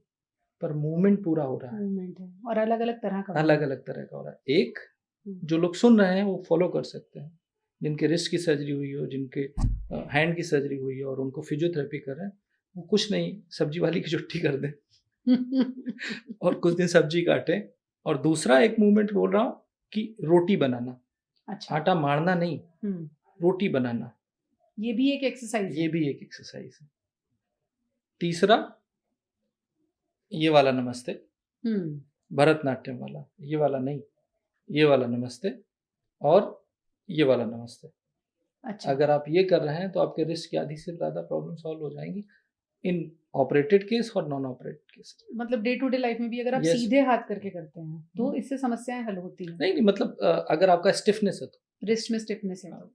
पर मूवमेंट पूरा हो रहा है। मूवमेंट है और अलग-अलग तरह का मूवमेंट। अलग-अलग तरह का हो रहा है। एक हुँ। जो लोग सुन रहे हैं वो फॉलो कर सकते हैं। जिनके रिस्ट की सर्जरी हुई हो, जिनके हैंड की सर्जरी हुई हो और उनको फिजियोथेरेपी कर रहे हैं, वो कुछ नहीं, सब्जी वाली की छुट्टी कर दें और कुछ दिन सब्जी काटें। और दूसरा एक मूवमेंट बोल रहा हूँ कि रोटी बनाना, अच्छा। आटा मारना नहीं, हुँ। रोटी बनाना, ये भी एक एक्सरसाइज़ ये है। भी एक एक्सरसाइज है। तीसरा, ये वाला नमस्ते, हुँ। भरतनाट्यम वाला, ये वाला नहीं, ये वाला नमस्ते और ये वाला नमस्ते। अच्छा। अगर आप ये कर रहे हैं तो आपके रिस्क की आधी से ज़्यादा प्रॉब्लम सॉल्व हो जाएंगी इन ऑपरेटेड केस और नॉन ऑपरेटेड केस। मतलब डे टू डे लाइफ में भी अगर आप यस। सीधे हाथ करके करते हैं, तो इससे समस्याएँ हल होती हैं। नहीं नहीं, मतलब अगर आपका स्टिफनेस है तो। रिस्ट में स्टिफनेस है तो,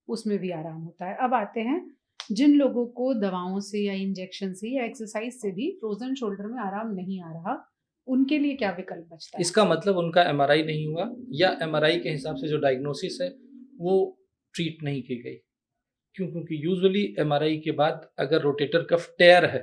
उसमें भी आराम होता है। अब आते हैं जिन लोगों को दवाओं से या इंजेक्शन से या एक्सरसाइज से भी फ्रोज़न शोल्डर में आराम नहीं आ रहा, उनके लिए क्या विकल्प बचता है? इसका मतलब उनका एमआरआई नहीं हुआ या एमआरआई के हिसाब से जो डायग्नोसिस है वो ट्रीट नहीं की गई। क्यों? क्योंकि यूजुअली एमआरआई के बाद अगर रोटेटर कफ टेयर है,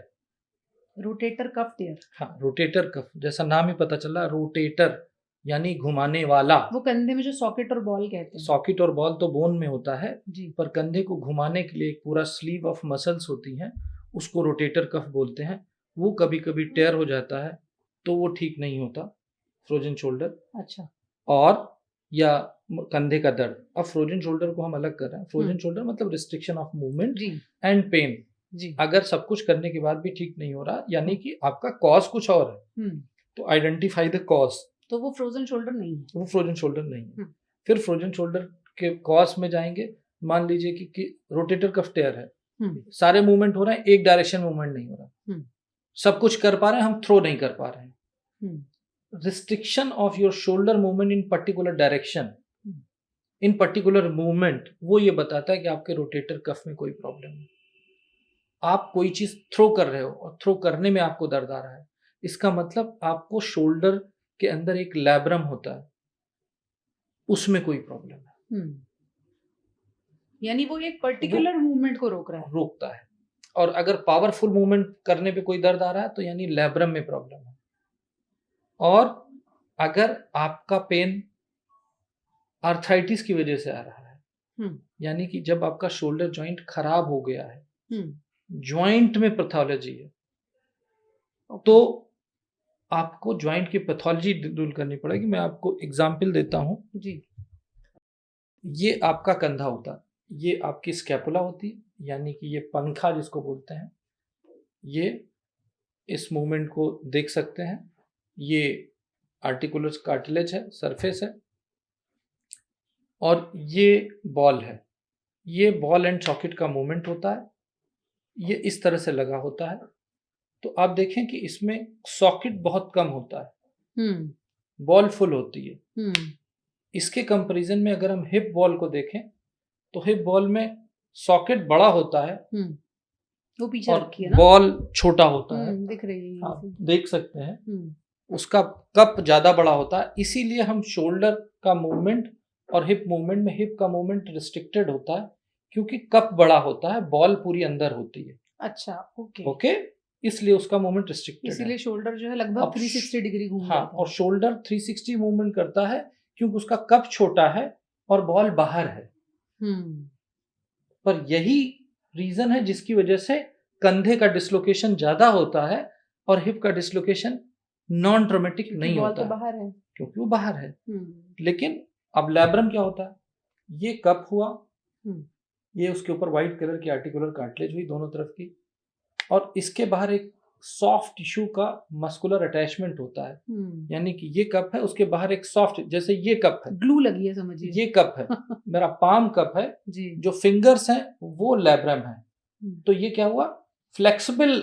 रोटेटर कफ टेयर, हाँ, रोटेटर कफ जैसा नाम ही पता चला, रोटेटर यानी घुमाने वाला। वो कंधे में जो सॉकेट और बॉल कहते हैं। सॉकेट और बॉल तो बोन में होता है, जी। पर कंधे को घुमाने के लिए एक पूरा स्लीव ऑफ मसल्स होती हैं, उसको रोटेटर कफ बोलते हैं। वो कभी-कभी टेयर हो जाता है, तो वो ठीक नहीं होता, फ्रोजन शोल्डर। अच्छा। और या कंधे का दर्द। अब फ्रोजन शोल्डर को हम अलग कर रहे हैं। Frozen hmm. शोल्डर मतलब रिस्ट्रिक्शन ऑफ मूवमेंट जी, एंड पेन। जी। अगर सब कुछ करने के बाद भी ठीक नहीं हो रहा, यानी हुँ, कि आपका कॉज़ कुछ और है, हुँ। तो आइडेंटिफाई द कॉज़। तो वो फ्रोज़न शोल्डर नहीं है। वो फ्रोजन शोल्डर नहीं है। हुँ, फिर फ्रोजन शोल्डर के कॉज में जाएंगे। मान लीजिए कि रोटेटर कफ टेयर है, हुँ, सारे मूवमेंट हो रहे हैं, एक डायरेक्शन मूवमेंट नहीं हो रहा, हुँ, सब कुछ कर पा रहे हैं, हम थ्रो नहीं कर पा रहे हैं। Hmm, restriction of your shoulder movement in particular direction, hmm. In particular movement, वो ये बताता है कि आपके रोटेटर कफ में कोई प्रॉब्लम है। आप कोई चीज थ्रो कर रहे हो और थ्रो करने में आपको दर्द आ रहा है, इसका मतलब आपको शोल्डर के अंदर एक लैब्रम होता है, उसमें कोई प्रॉब्लम है, हुँ। यानी वो एक वो पर्टिकुलर मूवमेंट को रोक रहा है। रोकता है। और अगर पावरफुल मूवमेंट करने पे कोई दर्द आ रहा है तो यानी लैब्रम में प्रॉब्लम है। और अगर आपका पेन आर्थराइटिस की वजह से आ रहा है, हुँ, यानी कि जब आपका शोल्डर जॉइंट खराब हो गया है, हुँ। जॉइंट में पैथोलॉजी है, ओके। तो आपको जॉइंट की पैथोलॉजी दूर करनी पड़ेगी। मैं आपको एग्जांपल देता हूँ। जी। ये आपका कंधा होता है, ये आपकी स्कैपुला होती है, यानी कि ये पंखा जिसको बोलते हैं। ये इस मूवमेंट को देख सकते हैं। ये आर्टिकुलर कार्टिलेज है, सरफेस है। और ये बॉल है, ये बॉल एंड सॉकेट का मूवमेंट होता है, ये इस तरह से लगा होता है। तो आप देखें कि इसमें सॉकेट बहुत कम होता है, बॉल फुल होती है। इसके कंपैरिजन में अगर हम हिप बॉल को देखें तो हिप बॉल में सॉकेट बड़ा होता है वो पीछे और रखी है ना, बॉल छोटा होता है। दिख रही है आप देख सकते हैं उसका कप ज्यादा बड़ा होता है, इसीलिए हम शोल्डर का मूवमेंट और हिप मूवमेंट में हिप का मूवमेंट रिस्ट्रिक्टेड होता है क्योंकि कप बड़ा होता है, बॉल पूरी अंदर होती है। अच्छा, ओके, इसलिए उसका मूवमेंट रिस्ट्रिक्टेड है। इसीलिए शोल्डर जो है लगभग 360 डिग्री घूम हाँ, और शोल्डर 360 मूवमेंट करता है क्योंकि उसका कप छोटा है और बॉल बाहर है। पर यही रीजन है जिसकी वजह से कंधे का डिसलोकेशन ज्यादा होता है और हिप का डिसलोकेशन नॉन ट्रॉमेटिक नहीं होता तो बाहर है, क्योंकि वो बाहर है। लेकिन अब लैब्रम क्या होता है, ये कप हुआ, ये उसके ऊपर व्हाइट कलर की आर्टिकुलर कार्टिलेज हुई दोनों तरफ की, और इसके बाहर एक सॉफ्ट टिश्यू का मस्कुलर अटैचमेंट होता है। यानी कि ये कप है, उसके बाहर एक सॉफ्ट, जैसे ये कप है, ग्लू लगी है समझिए, ये कप है मेरा पाम कप है जी। जो फिंगर्स हैं वो लैब्रम है। तो ये क्या हुआ, फ्लेक्सिबल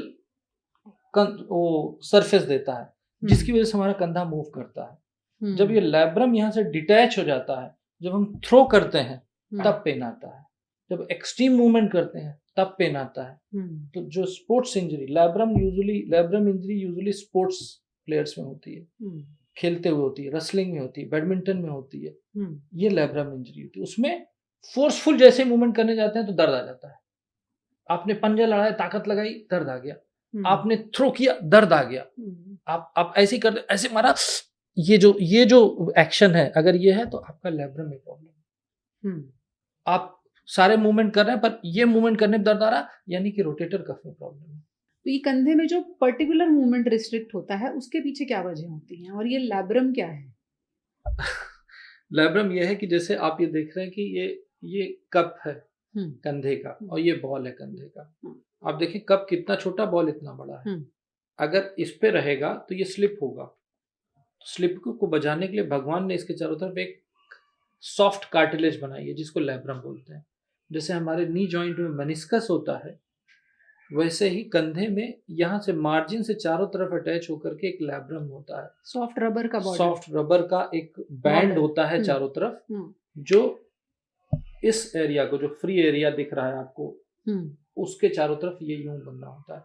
वो सरफेस देता है जिसकी वजह से हमारा कंधा मूव करता है। जब ये लैब्रम यहाँ से डिटैच हो जाता है, जब हम थ्रो करते हैं तब पेन आता है, जब एक्सट्रीम मूवमेंट करते हैं तब पेन आता है। तो जो sports injury, labrum injury usually sports players में होती है, खेलते हुए होती है, रेसलिंग में होती है, बैडमिंटन में होती है, ये लैब्रम इंजरी होती है। उसमें फोर्सफुल जैसे मूवमेंट करने जाते हैं तो दर्द आ जाता है। आपने पंजा लड़ाया, ताकत लगाई, दर्द आ गया, आपने थ्रो किया, दर्द आ गया, आप ऐसे कर ऐसे मारा, ये जो एक्शन है अगर ये है तो आपका लैब्रम में प्रॉब्लम। आप सारे मूवमेंट कर रहे हैं पर ये मूवमेंट करने में दर्द आ रहा, यानी कि रोटेटर कफ में प्रॉब्लम है। तो ये कंधे में जो पर्टिकुलर मूवमेंट रिस्ट्रिक्ट होता है उसके पीछे क्या वजह होती है, और ये लैब्रम क्या है? लैब्रम ये है कि जैसे आप ये देख रहे हैं कि ये कप है कंधे का और ये बॉल है कंधे का। आप देखिए कप कितना छोटा, बॉल इतना बड़ा है। अगर इस पे रहेगा तो ये स्लिप होगा। तो स्लिप को बचाने के लिए भगवान ने इसके चारों तरफ एक सॉफ्ट कार्टिलेज बनाई है जिसको लैब्रम बोलते हैं। जैसे हमारे नी जॉइंट में मेनिस्कस होता है, वैसे ही कंधे में यहाँ से मार्जिन से चारों तरफ अटैच होकर के एक लैब्रम होता है। सॉफ्ट रबर का बॉडी, सॉफ्ट रबर का एक बैंड होता है चारों तरफ, जो इस एरिया को, जो फ्री एरिया दिख रहा है आपको, उसके चारों तरफ ये यूं बना होता है,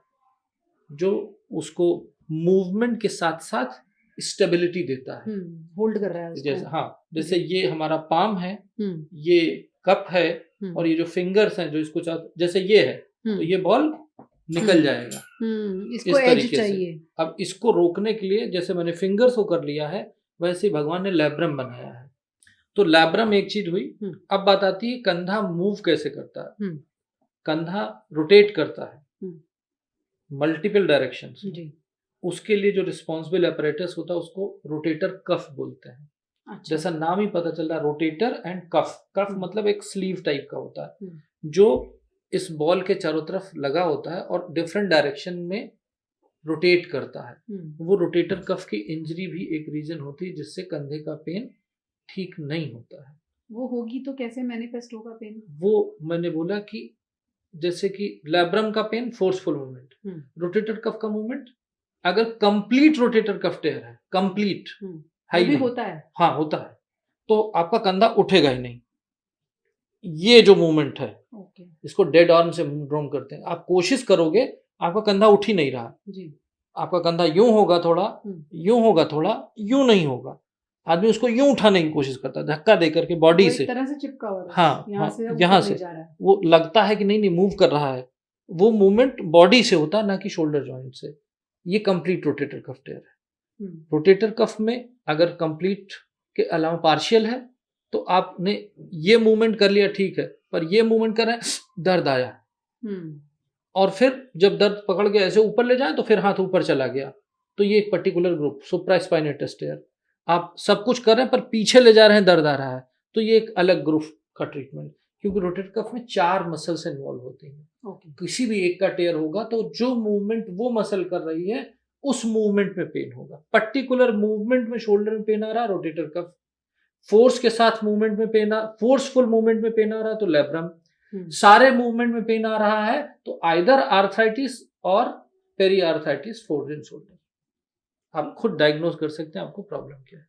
जो उसको मूवमेंट के साथ साथ स्टेबिलिटी देता है, होल्ड कर रहा है उसको। जैसे जैसे ये हमारा पाम है, ये कप है, और ये जो फिंगर्स हैं जो इसको जैसे ये है, तो ये बॉल निकल जाएगा, इसको एज चाहिए। अब इसको रोकने के लिए जैसे मैंने फिंगर्स को कर लिया है, वैसे ही भगवान ने लैब्रम बनाया है। तो लैब्रम एक चीज हुई। अब बात आती है कंधा मूव कैसे करता है। कंधा रोटेट करता है मल्टीपल डायरेक्शन, उसके लिए जो रिस्पॉन्सिबल अपरेटस होता है उसको रोटेटर कफ बोलते हैं। अच्छा। जैसा नाम ही पता चल रहा है, रोटेटर एंड कफ। कफ मतलब एक स्लीव टाइप का होता है जो इस बॉल के चारों तरफ लगा होता है और डिफरेंट डायरेक्शन में रोटेट करता है। वो रोटेटर कफ की इंजरी भी एक रीजन होती है जिससे कंधे का पेन ठीक नहीं होता है। वो होगी तो कैसे मैनिफेस्ट होगा पेन? वो मैंने बोला कि जैसे कि लैब्रम का pain forceful movement, rotator cuff का मूवमेंट अगर कंप्लीट रोटेटर कफ टेयर है, कंप्लीट है भी होता है, हाँ होता है, तो आपका कंधा उठेगा ही नहीं। ये जो मूवमेंट है इसको डेड आर्म सिंड्रोम करते हैं। आप कोशिश करोगे, आपका कंधा उठ ही नहीं रहा जी। आपका कंधा यूं होगा थोड़ा, यूं होगा थोड़ा, यूं नहीं होगा। आदमी उसको यूं उठाने की कोशिश करता है धक्का दे करके बॉडी से, तरह से चिपका हुआ है। हाँ, यहाँ से वो लगता है कि नहीं मूव कर रहा है। वो मूवमेंट बॉडी से होता है, ना कि शोल्डर जॉइंट से। ये कंप्लीट रोटेटर कफ टेयर है। रोटेटर कफ में अगर कंप्लीट के अलावा पार्शियल है तो आपने ये मूवमेंट कर लिया ठीक है, पर ये मूवमेंट कर रहे हैं, दर्द आया, और फिर जब दर्द पकड़ के ऐसे ऊपर ले जाए तो फिर हाथ ऊपर चला गया, तो ये एक पर्टिकुलर ग्रुप सुप्रास्पाइनेटस टेयर। आप सब कुछ कर रहे हैं पर पीछे ले जा रहे हैं, दर्द आ रहा है, तो ये एक अलग ग्रुप का ट्रीटमेंट। क्योंकि रोटेटर कफ में 4 मसल्स इन्वॉल्व होती हैं। किसी भी एक का टेयर होगा तो जो मूवमेंट वो मसल कर रही है उस मूवमेंट में पेन होगा। पर्टिकुलर मूवमेंट में शोल्डर में पेन आ रहा है, रोटेटर कफ फोर्स के साथ मूवमेंट में पेन फोर्सफुल मूवमेंट में पेन आ रहा है तो लेब्रम, हम्म, सारे मूवमेंट में पेन आ रहा है तो आइदर आर्थराइटिस और पेरी आर्थराइटिस फोर्ड शोल्डर। आप खुद डायग्नोज कर सकते हैं आपको प्रॉब्लम क्या है।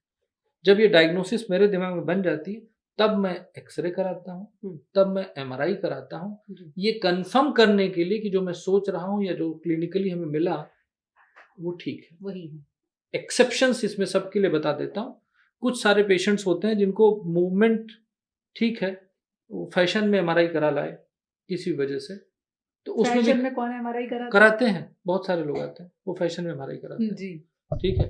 जब ये डायग्नोसिस मेरे दिमाग में बन जाती है तब मैं एक्सरे कराता हूँ, तब मैं एमआरआई कराता हूँ, ये कंफर्म करने के लिए कि जो मैं सोच रहा हूँ या जो क्लिनिकली हमें मिला वो ठीक है। वही है। एक्सेप्शंस इसमें सबके लिए बता देता हूँ। कुछ सारे पेशेंट्स होते हैं जिनको मूवमेंट ठीक है, वो फैशन में एमआरआई करा लाए किसी वजह से, तो उसमें भी फैशन में कौन एमआरआई कराते हैं, बहुत सारे लोग आते हैं वो फैशन में एमआरआई कराते हैं। जी। ठीक है,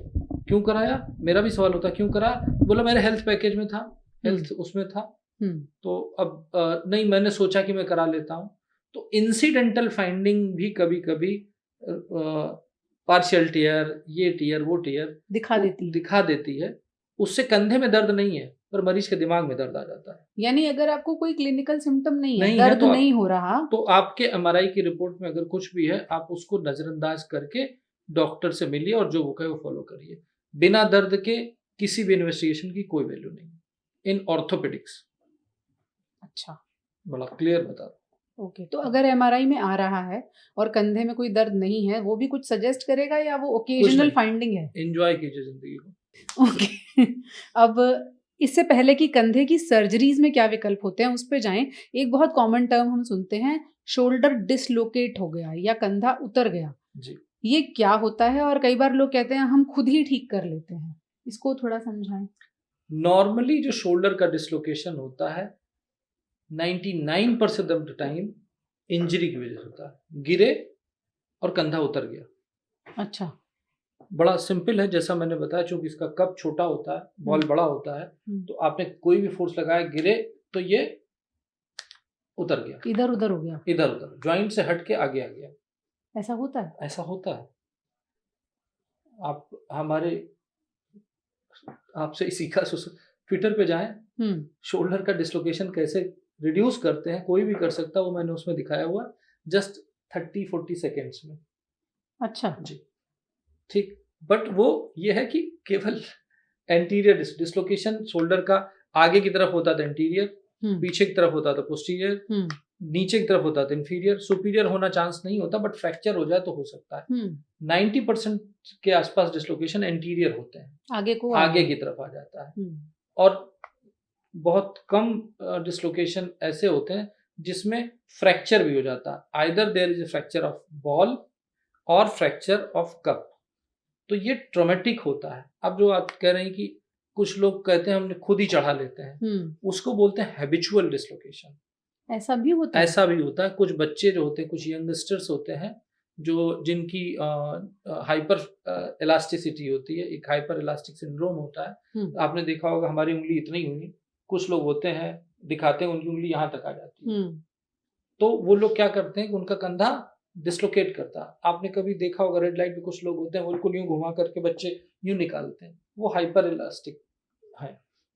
क्यों कराया, मेरा भी सवाल होता है क्यों करा, बोला मेरे हेल्थ पैकेज में था, हेल्थ उसमें था, तो अब नहीं मैंने सोचा कि मैं करा लेता हूँ। तो इंसिडेंटल फाइंडिंग भी कभी कभी पार्शियल टीयर, ये टीयर वो टीयर दिखा देती है। उससे कंधे में दर्द नहीं है पर मरीज के दिमाग में दर्द आ जाता है। यानी अगर आपको कोई क्लिनिकल सिम्टम नहीं है, नहीं है दर्द तो नहीं हो रहा, तो आपके एमआरआई की रिपोर्ट में अगर कुछ भी है आप उसको नजरअंदाज करके डॉक्टर से मिलिए और जो वो कहे वो फॉलो करिए। बिना दर्द के किसी भी इन्वेस्टिगेशन की कोई वैल्यू नहीं इन ऑर्थोपेडिक्स। अच्छा, बड़ा क्लियर बता रहा हूं। ओके। तो अगर एमआरआई में आ रहा है और कंधे में कोई दर्द नहीं है, वो भी कुछ सजेस्ट करेगा या वो ओकेजनल नहीं। फाइंडिंग है? एंजॉय कीजिए जिंदगी को। ओके। अब इससे पहले कि कंधे की सर्जरीज में क्या विकल्प होते हैं उस पे जाएं। एक बहुत कॉमन टर्म हम सुनते हैं, शोल्डर डिसलोकेट हो गया या कंधा उतर गया। जी, ये क्या होता है? और कई बार लोग कहते हैं हम खुद ही ठीक कर लेते हैं, इसको थोड़ा समझाएं। नॉर्मली जो शोल्डर का डिसलोकेशन होता है 99% ऑफ द टाइम इंजरी की वजह से होता है, गिरे और कंधा उतर गया। अच्छा। बड़ा सिंपल है, जैसा मैंने बताया, चूंकि इसका कप छोटा होता है, बॉल बड़ा होता है, तो आपने कोई भी फोर्स लगाया, गिरे तो ये उतर गया, इधर उधर हो गया, इधर उधर ज्वाइंट से हट के आगे आ गया। ऐसा होता है? ऐसा होता है। आप हमारे आपसे सीखा ट्विटर पे जाएं, शोल्डर का डिसलोकेशन कैसे रिड्यूस करते हैं, कोई भी कर सकता है, वो मैंने उसमें दिखाया हुआ जस्ट 30-40 सेकेंड्स में। अच्छा जी, ठीक। बट वो ये है कि केवल एंटीरियर डिसलोकेशन शोल्डर का आगे की तरफ होता था एंटीरियर, पीछे की तरफ होता था पोस्टीरियर, नीचे की तरफ होता था इंफीरियर, सुपीरियर होना चांस नहीं होता, बट फ्रैक्चर हो जाए तो हो सकता है। 90% के आसपास डिसलोकेशन एंटीरियर होते हैं, आगे की तरफ आ जाता है, और बहुत कम डिसलोकेशन ऐसे होते हैं जिसमें फ्रैक्चर भी हो जाता है, either there is a fracture of ball और फ्रैक्चर ऑफ कप, तो ये ट्रॉमेटिक होता है। अब जो आप कह रहे हैं कि कुछ लोग कहते हैं हमने खुद ही चढ़ा लेते हैं, उसको बोलते हैं हैबिचुअल डिसलोकेशन। ऐसा भी होता है? ऐसा भी होता है। कुछ बच्चे जो होते हैं, कुछ यंगस्टर्स होते हैं जो जिनकी हाइपर इलास्टिसिटी होती है, एक हाइपर इलास्टिक सिंड्रोम होता है। आपने देखा होगा हमारी उंगली इतनी हुई, कुछ लोग होते हैं दिखाते हैं उनकी उंगली यहाँ तक आ जाती है, तो वो लोग क्या करते हैं कि उनका कंधा डिसलोकेट करता है। आपने कभी देखा होगा रेड लाइट पे कुछ लोग होते हैं वो बिल्कुल यूं घुमा करके बच्चे यूं निकालते हैं, वो हाइपर इलास्टिक है,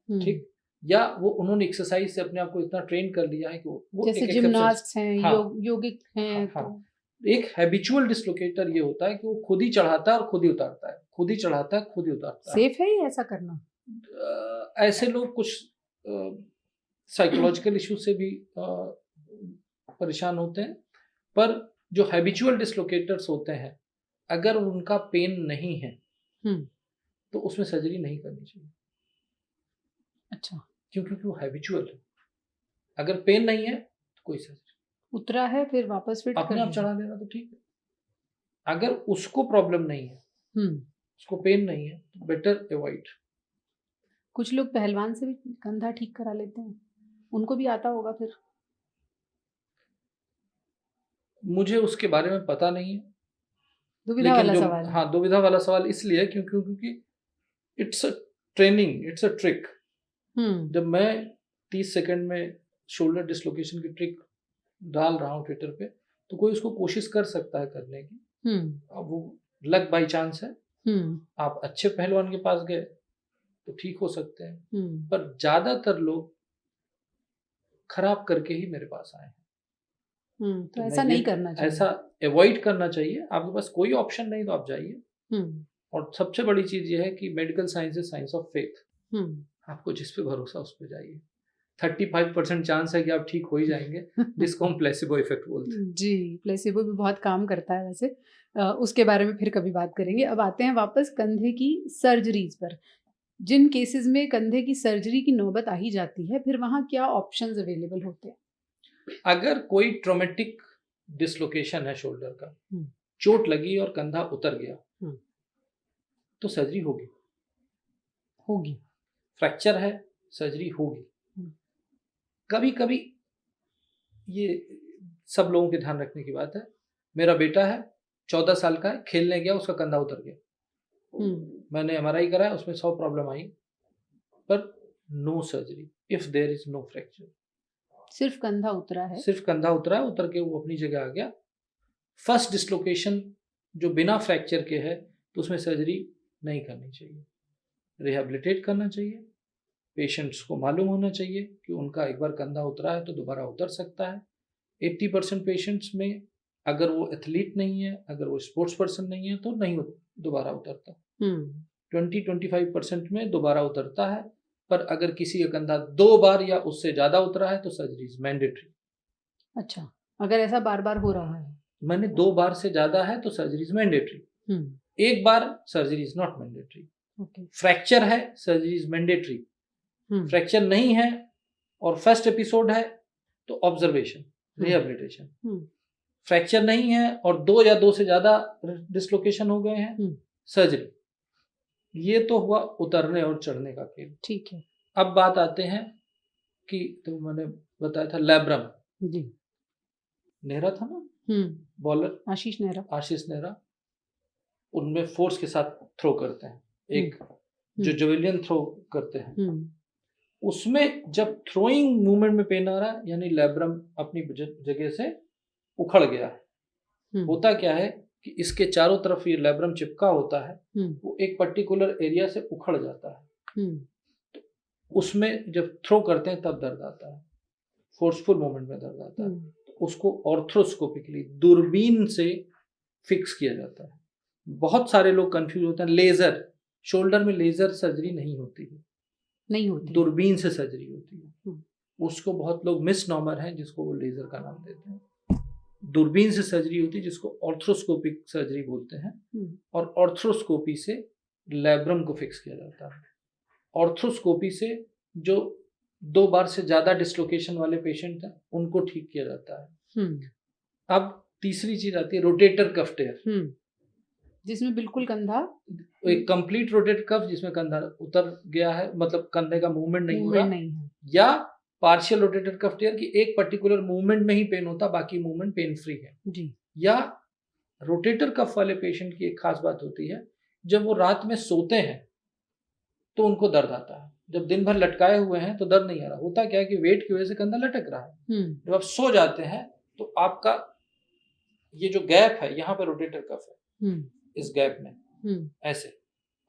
ठीक। या वो उन्होंने एक्सरसाइज से अपने आप को इतना ट्रेन कर लिया है कि वो जैसे जिम्नास्ट्स हैं, योगिक हैं, हाँ, एक हैबिचुअल डिसलोकेटर ये होता है कि वो खुद ही चढ़ाता है और खुद ही उतारता है, खुद ही चढ़ाता है खुद ही उतारता है। सेफ है ये ऐसा करना? ऐसे लोग कुछ साइकोलॉजिकल इश्यू से भी परेशान होते हैं, पर जो हैबिचुअल डिसलोकेटर्स होते हैं अगर उनका पेन नहीं है तो उसमें सर्जरी नहीं करनी चाहिए। अच्छा, क्योंकि वो हैबिचुअल है। अगर पेन नहीं है तो कोई सर्जरी, उतरा है फिर वापस फिट अपने आप चढ़ा लेना तो ठीक है। अगर उसको प्रॉब्लम नहीं है, उसको पेन नहीं है, तो बेटर अवॉइड। कुछ लोग पहलवान से भी कंधा ठीक करा लेते हैं, उनको भी आता होगा फिर? मुझे उसके बारे में पता नहीं है, दुविधा वाला सवाल है। हाँ, दुविधा वाला सवाल इसलिए क्योंकि it's a training, it's a trick. जब मैं 30 सेकंड में शोल्डर डिसलोकेशन की ट्रिक डाल रहा हूँ ट्विटर पे, तो कोई उसको कोशिश कर सकता है करने की। अब वो लक बाई चांस है, आप अच्छे पहलवान के पास गए तो ठीक हो सकते हैं, पर ज्यादातर लोग खराब करके ही मेरे पास आए हैं। तो ऐसा नहीं करना चाहिए, ऐसा अवॉइड करना चाहिए। आपके पास कोई ऑप्शन नहीं तो आप जाइए। और सबसे बड़ी चीज ये है कि medical science is science of faith. आपको जिस पे भरोसा उस पे जाइए। 35% चांस है कि आप ठीक हो ही जाएंगे, जिसको हम प्लेसिबो इफेक्ट बोलते हैं। जी, प्लेसिबो भी बहुत काम करता है वैसे। उसके बारे में फिर कभी बात करेंगे। अब आते हैं वापस कंधे की सर्जरीज पर। जिन केसेस में कंधे की सर्जरी की नौबत आ ही जाती है, फिर वहाँ क्या ऑप्शंस अवेलेबल होते हैं? अगर कोई ट्रोमेटिक डिसलोकेशन है शोल्डर का, हम्म, चोट लगी और कंधा उतर गया, हम्म, तो सर्जरी होगी। होगी। फ्रैक्चर है, सर्जरी होगी। हम्म, कभी कभी ये सब लोगों के ध्यान रखने की बात है। मेरा बेटा है, 14 साल का है, खेलने गया, उसका कंधा उतर गया। मैंने MRI कराया, उसमें 100 प्रॉब्लम आई, पर no surgery if there is no fracture. सिर्फ कंधा उतरा है। सिर्फ कंधा उतरा है, उतर के वो अपनी जगह आ गया। फर्स्ट डिसलोकेशन जो बिना फ्रैक्चर के है, तो उसमें सर्जरी नहीं करनी चाहिए, रिहेबिलिटेट करना चाहिए। पेशेंट्स को मालूम होना चाहिए कि उनका एक बार कंधा उतरा है तो दोबारा उतर सकता है। 80% पेशेंट्स में अगर वो एथलीट नहीं है, अगर वो स्पोर्ट्स पर्सन नहीं है, तो नहीं दोबारा उतरता। 20-25% में दोबारा उतरता है। पर अगर किसी का कंधा 2 बार या उससे ज़्यादा उतरा है तो सर्जरी इज मैंडेटरी। अच्छा, अगर ऐसा बार बार हो रहा है, मैंने 2 बार से ज़्यादा है तो surgery is mandatory. 1 bar surgery is not mandatory. Okay. Fracture है, सर्जरी इज मैंडेटरी। फ्रैक्चर नहीं है और फर्स्ट एपिसोड है तो ऑब्जर्वेशन, रिहेबिलिटेशन। फ्रैक्चर नहीं है और 2 या 2 से ज्यादा डिसलोकेशन हो गए हैं, सर्जरी। ये तो हुआ उतरने और चढ़ने का खेल। ठीक है। अब बात आते हैं कि तो मैंने बताया था लैब्रम, जी, नेहरा था ना बॉलर, आशीष नेहरा। उनमें फोर्स के साथ थ्रो करते हैं, एक जो जवेलियन थ्रो करते हैं, उसमें जब थ्रोइंग मूवमेंट में पेन आ रहा है, यानी लैब्रम अपनी जगह से उखड़ गया है। होता क्या है कि इसके चारों तरफ ये लैब्रम चिपका होता है, वो एक पर्टिकुलर एरिया से उखड़ जाता है। तो उसमें जब थ्रो करते हैं तब दर्द आता है, फोर्सफुल मूवमेंट में दर्द आता है। तो उसको ऑर्थ्रोस्कोपिकली दूरबीन से फिक्स किया जाता है। बहुत सारे लोग कंफ्यूज होते हैं, लेजर, शोल्डर में लेजर सर्जरी नहीं होती है, दूरबीन से सर्जरी होती है। उसको बहुत लोग मिसनॉमर हैं जिसको वो लेजर का नाम देते हैं। दूरबीन से सर्जरी होती है जिसको ऑर्थ्रोस्कोपिक सर्जरी बोलते हैं, और ऑर्थ्रोस्कोपी से लैब्रम को फिक्स किया जाता है। ऑर्थ्रोस्कोपी से जो 2 बार से ज्यादा डिसलोकेशन वाले पेशेंट हैं उनको ठीक किया जाता है। अब तीसरी चीज आती है रोटेटर कफ टेयर, जिसमें बिल्कुल कंधा, एक कंप्लीट रोटेटर कफ जिसमें कंधा उतर गया है, मतलब कंधे का मूवमेंट नहीं हो रहा, या पार्शियल रोटेटर कफ टेयर की एक पर्टिकुलर मूवमेंट में ही पेन होता, बाकी मूवमेंट पेन फ्री है जी। या रोटेटर कफ वाले पेशेंट की एक खास बात होती है, जब वो रात में सोते हैं तो उनको दर्द आता है। जब दिन भर लटकाए हुए हैं तो दर्द नहीं आ रहा, होता क्या है कि वेट की वजह से कंधा लटक रहा है। जब आप सो जाते हैं तो आपका ये जो गैप है, यहाँ पे रोटेटर कफ है, इस गैप में ऐसे,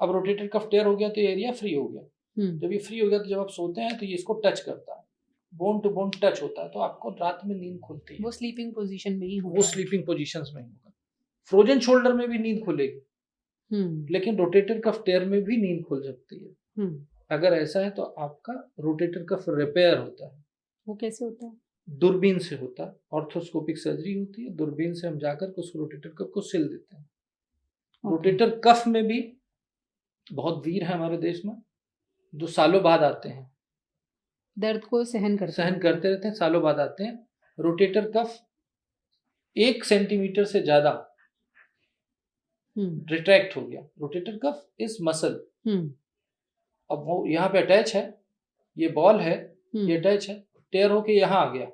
अब रोटेटर कफ टेयर हो गया तो ये एरिया फ्री हो गया। जब ये फ्री हो गया तो जब आप सोते हैं तो ये इसको टच करता है, बोन टू बोन टच होता है, तो आपको रात में नींद खुलती है। वो स्लीपिंग पोजीशन में ही होगा, वो स्लीपिंग पोजीशंस में ही होगा। फ्रोजन शोल्डर में भी नींद खुलेगी, लेकिन रोटेटर कफ टेयर में भी नींद खुल सकती है। अगर ऐसा है तो आपका रोटेटर कफ रिपेयर होता है। वो कैसे होता है? दूरबीन से होता है, ऑर्थोस्कोपिक सर्जरी होती है, दूरबीन से हम जाकर उस रोटेटर कफ को सिल देते हैं। रोटेटर कफ में भी बहुत वीर है हमारे देश में जो सालों बाद आते हैं, दर्द को सहन करते रहते हैं, सालों बाद आते हैं। रोटेटर कफ 1 सेंटीमीटर से ज्यादा रिट्रैक्ट हो गया। रोटेटर कफ इज मसल, अब वो यहाँ पे अटैच है, ये बॉल है, ये अटैच है, टेयर होके यहाँ आ गया।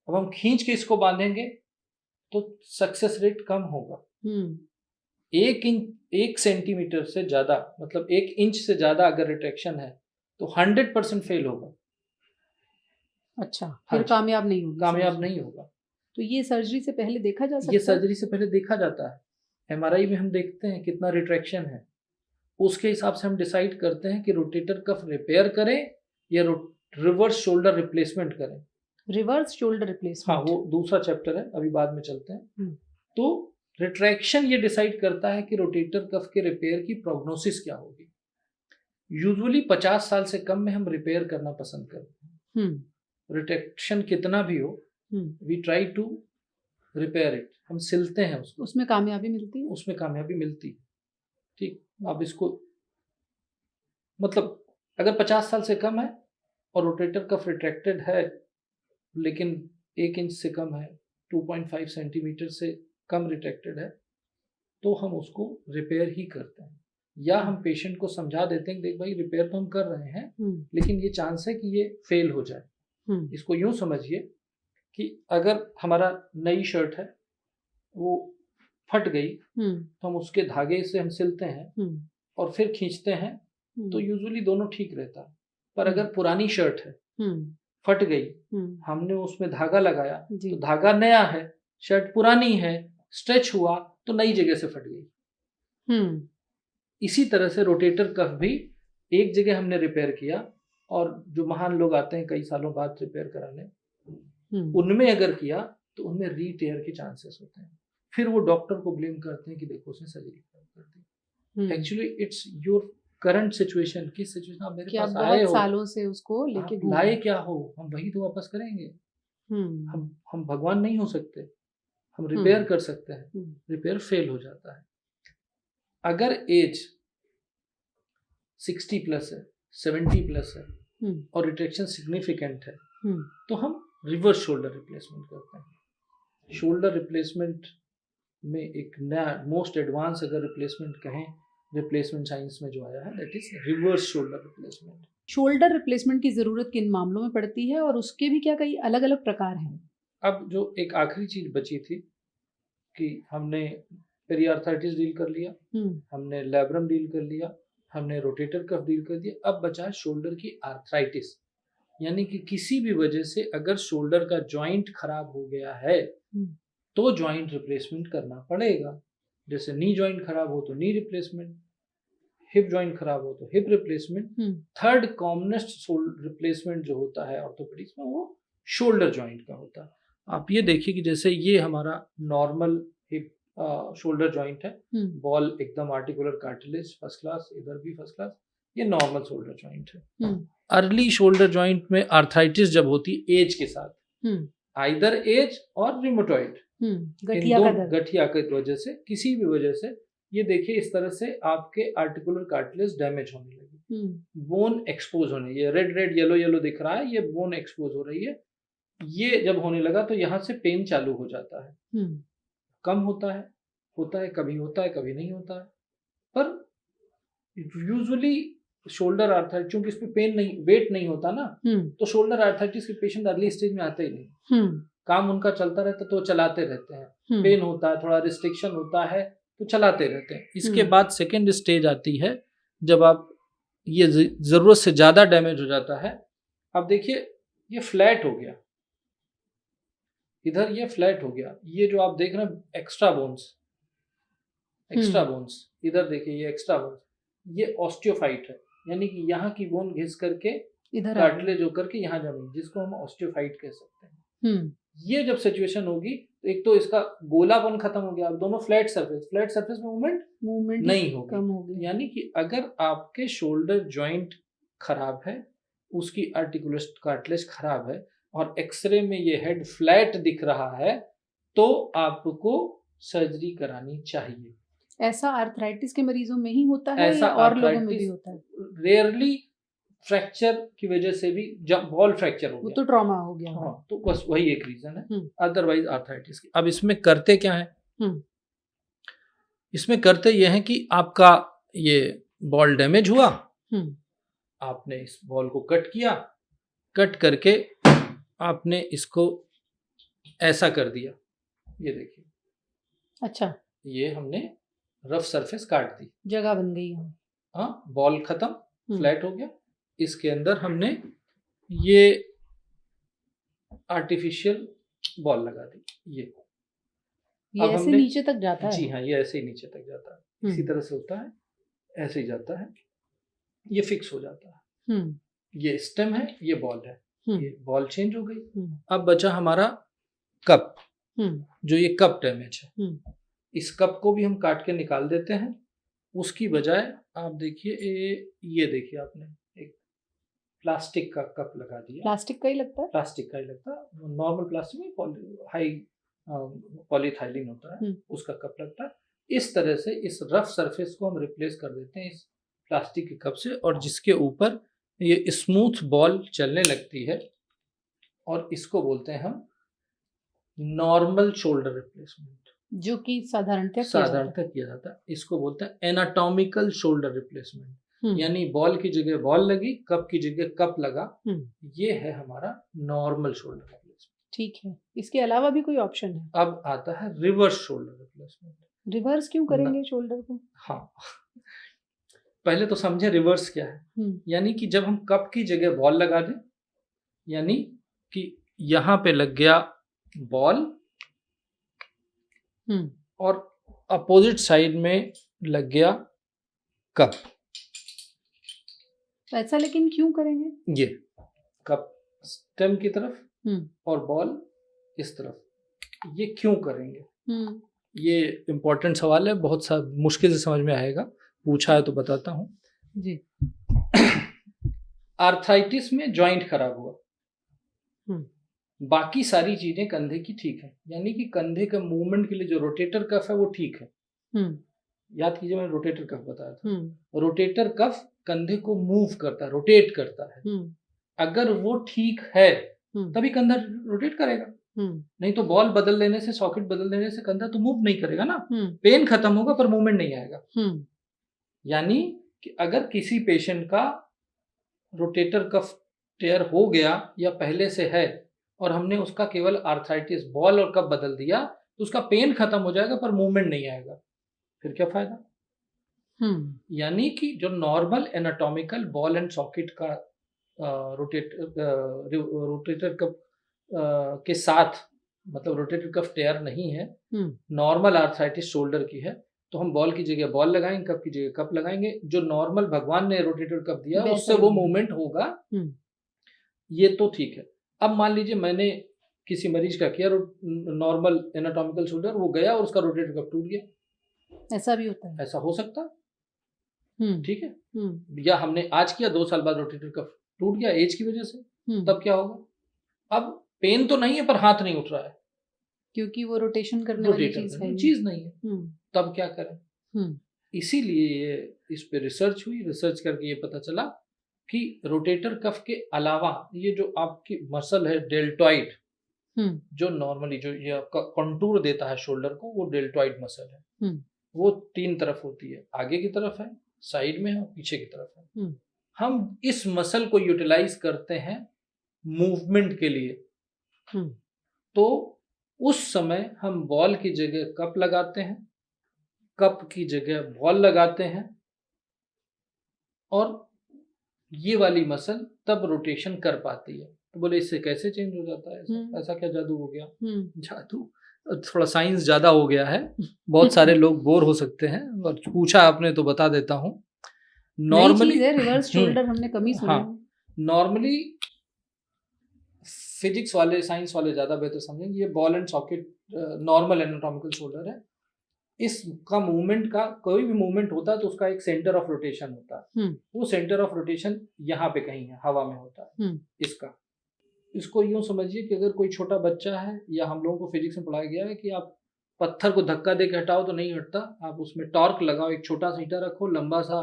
अब हम खींच के इसको बांधेंगे तो सक्सेस रेट कम होगा। 1 सेंटीमीटर से ज्यादा, मतलब 1 इंच से ज्यादा अगर रिट्रैक्शन है तो 100% फेल होगा। अच्छा, फिर कामयाब नहीं होगा। तो ये सर्जरी से पहले देखा जा सकता है? ये सर्जरी से पहले देखा जाता है। MRI में हम देखते हैं कितना रिट्रैक्शन है, उसके हिसाब से हम डिसाइड करते हैं कि रोटेटर कफ रिपेयर करें या रिवर्स शोल्डर रिप्लेसमेंट करें। रिवर्स शोल्डर रिप्लेसमेंट, हाँ, वो दूसरा चैप्टर है, अभी बाद में चलते हैं। तो रिट्रैक्शन ये डिसाइड करता है कि रोटेटर कफ के रिपेयर की प्रोग्नोसिस क्या होगी। यूजुअली 50 साल से कम में हम रिपेयर करना पसंद करते हैं। रिट्रैक्शन कितना भी हो, we try to repair it, हम सिलते हैं उसको, उसमें कामयाबी मिलती है। उसमें कामयाबी मिलती है। ठीक, अब इसको मतलब अगर 50 साल से कम है और रोटेटर कफ रिट्रैक्टेड है लेकिन 1 इंच से कम है, 2.5 सेंटीमीटर से कम रिट्रैक्टेड है, तो हम उसको रिपेयर ही करते हैं। या हम पेशेंट को समझा देते हैं कि देख भाई रिपेयर तो हम कर रहे हैं लेकिन ये चांस है कि ये फेल हो जाए। इसको यूं समझिए कि अगर हमारा नई शर्ट है वो फट गई तो हम उसके धागे से हम सिलते हैं और फिर खींचते हैं तो यूजुअली दोनों ठीक रहता है। पर अगर पुरानी शर्ट है, फट गई, हमने उसमें धागा लगाया तो धागा नया है, शर्ट पुरानी है, स्ट्रेच हुआ तो नई जगह से फट गई। इसी तरह से रोटेटर कफ भी एक जगह हमने रिपेयर किया और जो महान लोग आते हैं कई सालों बाद रिपेयर कराने, उनमें अगर किया तो उनमें रीटेयर के चांसेस होते हैं। फिर वो डॉक्टर को ब्लेम करते हैं कि देखो उसने सर्जरी कर दी। Actually it's your current situation, किस सिचुएशन आप मेरे पास आए हो, सालों से उसको लेके लाए क्या हो, हम वही तो वापस करेंगे। हम भगवान नहीं हो सकते, हम रिपेयर कर सकते हैं। रिपेयर फेल हो जाता है। अगर एज 60 प्लस है, 70 प्लस है और रिट्रैक्शन सिग्निफिकेंट है तो हम रिवर्स शोल्डर रिप्लेसमेंट करते हैं। शोल्डर रिप्लेसमेंट में एक नया मोस्ट एडवांस अगर रिप्लेसमेंट कहें रिप्लेसमेंट साइंस में जो आया है that is reverse shoulder replacement. Shoulder replacement की जरूरत किन मामलों में पड़ती है और उसके भी क्या कई अलग अलग प्रकार हैं? अब जो एक आखिरी चीज बची थी कि हमने पेरियार्थराइटिस डील कर लिया, हमने लैब्रम डील कर लिया, हमने रोटेटर कफ डील कर दिया, अब बचा शोल्डर की आर्थराइटिस, यानी कि किसी भी वजह से अगर शोल्डर का जॉइंट खराब हो गया है तो जॉइंट रिप्लेसमेंट करना पड़ेगा। जैसे नी जॉइंट खराब हो तो नी रिप्लेसमेंट, हिप जॉइंट खराब हो तो hip replacement. Third commonest replacement जो होता है ऑर्थोपेडिक्स में वो शोल्डर जॉइंट का होता है। आप ये देखिए कि जैसे ये हमारा नॉर्मल हिप शोल्डर जॉइंट है, बॉल एकदम आर्टिकुलर कार्टिलेज फर्स्ट क्लास, इधर भी फर्स्ट क्लास, ये नॉर्मल शोल्डर जॉइंट है। अर्ली शोल्डर जॉइंट में आर्थराइटिस जब होती एज के साथ, आइदर एज और रिमोटॉइड, गठिया की वजह से, किसी भी वजह से, ये देखिए इस तरह से आपके आर्टिकुलर कार्टिलेज डैमेज होने लगी, बोन एक्सपोज होने, ये रेड रेड येलो येलो दिख रहा है, ये बोन एक्सपोज हो रही है। ये जब होने लगा तो यहाँ से पेन चालू हो जाता है। कम होता है कभी होता है कभी नहीं होता है, पर यूजुअली शोल्डर आर्थराइटिस चूंकि इसमें पेन नहीं, वेट नहीं होता ना, तो शोल्डर आर्थराइटिस के पेशेंट अर्ली स्टेज में आते ही नहीं। काम उनका चलता रहता तो चलाते रहते हैं, पेन होता है, थोड़ा रिस्ट्रिक्शन होता है तो चलाते रहते हैं। इसके बाद सेकेंड स्टेज आती है जब आप ये जरूरत से ज्यादा डैमेज हो जाता है। अब देखिए ये फ्लैट हो गया, इधर ये फ्लैट हो गया, ये जो आप देख रहे हैं एक्स्ट्रा बोन्स, इधर देखिए ये एक्स्ट्रा बोन्स, ये ऑस्टियोफाइट है, यानी कि यहाँ की बोन घिस करके इधर कार्टिलेज होकर के यहाँ जमी, जिसको हम ऑस्टियोफाइट कह सकते हैं। ये जब सिचुएशन होगी तो एक तो इसका गोलापन खत्म हो गया, दोनों फ्लैट सरफेस में मूवमेंट नहीं होगी। यानी कि अगर आपके शोल्डर जॉइंट खराब है, उसकी आर्टिकुलर कार्टिलेज खराब है और एक्सरे में ये हेड फ्लैट दिख रहा है तो आपको सर्जरी करानी चाहिए। ऐसा आर्थराइटिस के मरीजों में ही होता है या और लोगों में भी होता है? रेयरली फ्रैक्चर की वजह से भी, जब बॉल फ्रैक्चर हो गया, वो तो ट्रॉमा हो गया, हाँ, तो बस वही एक रीजन है, अदरवाइज आर्थराइटिस की। अब इसमें करते क्या है, इसमें करते यह है कि आपका ये बॉल डैमेज हुआ, आपने इस बॉल को कट किया, कट करके आपने इसको ऐसा कर दिया, ये देखिए, अच्छा, ये हमने रफ सरफेस काट दी, जगह बन गई, हाँ, बॉल खत्म, फ्लैट हो गया। इसके अंदर हमने ये आर्टिफिशियल बॉल लगा दी, ये ऐसे नीचे तक जाता है? जी हाँ, ये ऐसे ही नीचे तक जाता है, इसी तरह से होता है, ऐसे ही जाता है, ये फिक्स हो जाता है। ये स्टेम है, ये बॉल है, ये बॉल चेंज हो गई। अब बचा हमारा कप, जो ये कप डैमेज है, इस कप को भी हम काट के निकाल देते हैं उसकी बजाय आप देखिए ये देखिए, आपने एक प्लास्टिक का कप लगा दिया। प्लास्टिक का ही लगता है? प्लास्टिक का ही लगता है, नॉर्मल प्लास्टिक में हाई पॉलीथाइलिन होता है, उसका कप लगता है। इस तरह से इस रफ सरफेस को हम रिप्लेस कर देते हैं इस प्लास्टिक के कप से, और जिसके ऊपर ये स्मूथ बॉल चलने लगती है, और इसको बोलते हैं हम नॉर्मल शोल्डर रिप्लेसमेंट, जो कि साधारणतः किया जाता है। इसको बोलते हैं एनाटॉमिकल शोल्डर रिप्लेसमेंट, यानी बॉल की जगह बॉल लगी, कप की जगह कप लगा, ये है हमारा नॉर्मल शोल्डर रिप्लेसमेंट। ठीक है, इसके अलावा भी कोई ऑप्शन है? अब आता है रिवर्स शोल्डर रिप्लेसमेंट। रिवर्स क्यों करेंगे शोल्डर को? हाँ, पहले तो समझे रिवर्स क्या है। यानी कि जब हम कप की जगह बॉल लगा दें, यानी कि यहाँ पे लग गया बॉल और अपोजिट साइड में लग गया कप, ऐसा लेकिन क्यों करेंगे? ये कप स्टेम की तरफ और बॉल इस तरफ, ये क्यों करेंगे? ये इम्पोर्टेंट सवाल है, बहुत सा मुश्किल से समझ में आएगा, पूछा है तो बताता हूँ जी। आर्थराइटिस में जॉइंट खराब हुआ, बाकी सारी चीजें कंधे की ठीक है, यानी कि कंधे का मूवमेंट के लिए जो रोटेटर कफ है वो ठीक है। याद कीजिए, मैंने रोटेटर कफ बताया था। रोटेटर कफ कंधे को मूव करता है, रोटेट करता है। अगर वो ठीक है तभी कंधा रोटेट करेगा, नहीं तो बॉल बदल देने से, सॉकेट बदल देने से कंधा तो मूव नहीं करेगा ना। पेन खत्म होगा पर मूवमेंट नहीं आएगा। यानी कि अगर किसी पेशेंट का रोटेटर कफ टेयर हो गया या पहले से है, और हमने उसका केवल आर्थराइटिस बॉल और कप बदल दिया, तो उसका पेन खत्म हो जाएगा पर मूवमेंट नहीं आएगा, फिर क्या फायदा? यानी कि जो normal anatomical ball and socket का रोटेटर कफ के साथ, मतलब रोटेटर कफ टेयर नहीं है, नॉर्मल आर्थराइटिस शोल्डर की है, तो हम बॉल की जगह बॉल लगाएंगे, कप की जगह कप लगाएंगे। जो नॉर्मल भगवान ने रोटेटर कप दिया उससे वो मूवमेंट होगा, ये तो ठीक है। अब मान लीजिए मैंने किसी मरीज का किया नॉर्मल एनाटॉमिकल शोल्डर, वो गया और उसका रोटेटर कप टूट गया, ऐसा भी होता है, ऐसा हो सकता है, ठीक है। या हमने आज किया, 2 साल बाद रोटेटर कप टूट गया एज की वजह से, तब क्या होगा? अब पेन तो नहीं है पर हाथ नहीं उठ रहा है, क्योंकि वो रोटेशन करने वाली चीज नहीं है। तब क्या करें? इसीलिए इस पे रिसर्च हुई, रिसर्च करके ये पता चला कि रोटेटर कफ के अलावा ये जो आपकी मसल है डेल्टॉइड, जो नॉर्मली जो ये आपका कंटूर देता है शोल्डर को, वो डेल्टॉइड मसल है। वो 3 तरफ होती है, आगे की तरफ है, साइड में है और पीछे की तरफ है। हम इस मसल को यूटिलाइज करते हैं मूवमेंट के लिए, तो उस समय हम बॉल की जगह कप लगाते हैं, कप की जगह बॉल लगाते हैं, और ये वाली मसल तब रोटेशन कर पाती है। तो बोले इससे कैसे चेंज हो जाता है? ऐसा क्या जादू हो गया? जादू थोड़ा साइंस ज्यादा हो गया है, बहुत सारे लोग बोर हो सकते हैं, और पूछा आपने तो बता देता हूँ। नॉर्मली रिवर्स शोल्डर हमने कम ही सुना। हाँ, नॉर्मली फिजिक्स वाले, साइंस वाले ज्यादा बेहतर समझेंगे। ये ball and socket normal anatomical shoulder है। इसका मूवमेंट का, कोई भी मूवमेंट होता है तो उसका एक सेंटर ऑफ रोटेशन होता है। वो सेंटर ऑफ रोटेशन यहाँ पे कहीं है, हवा में होता है इसका। इसको यूं समझिए कि अगर कोई छोटा बच्चा है, या हम लोगों को फिजिक्स में पढ़ाया गया है कि आप पत्थर को धक्का दे के हटाओ तो नहीं हटता, आप उसमें टॉर्क लगाओ, एक छोटा सा ईंटा रखो, लंबा सा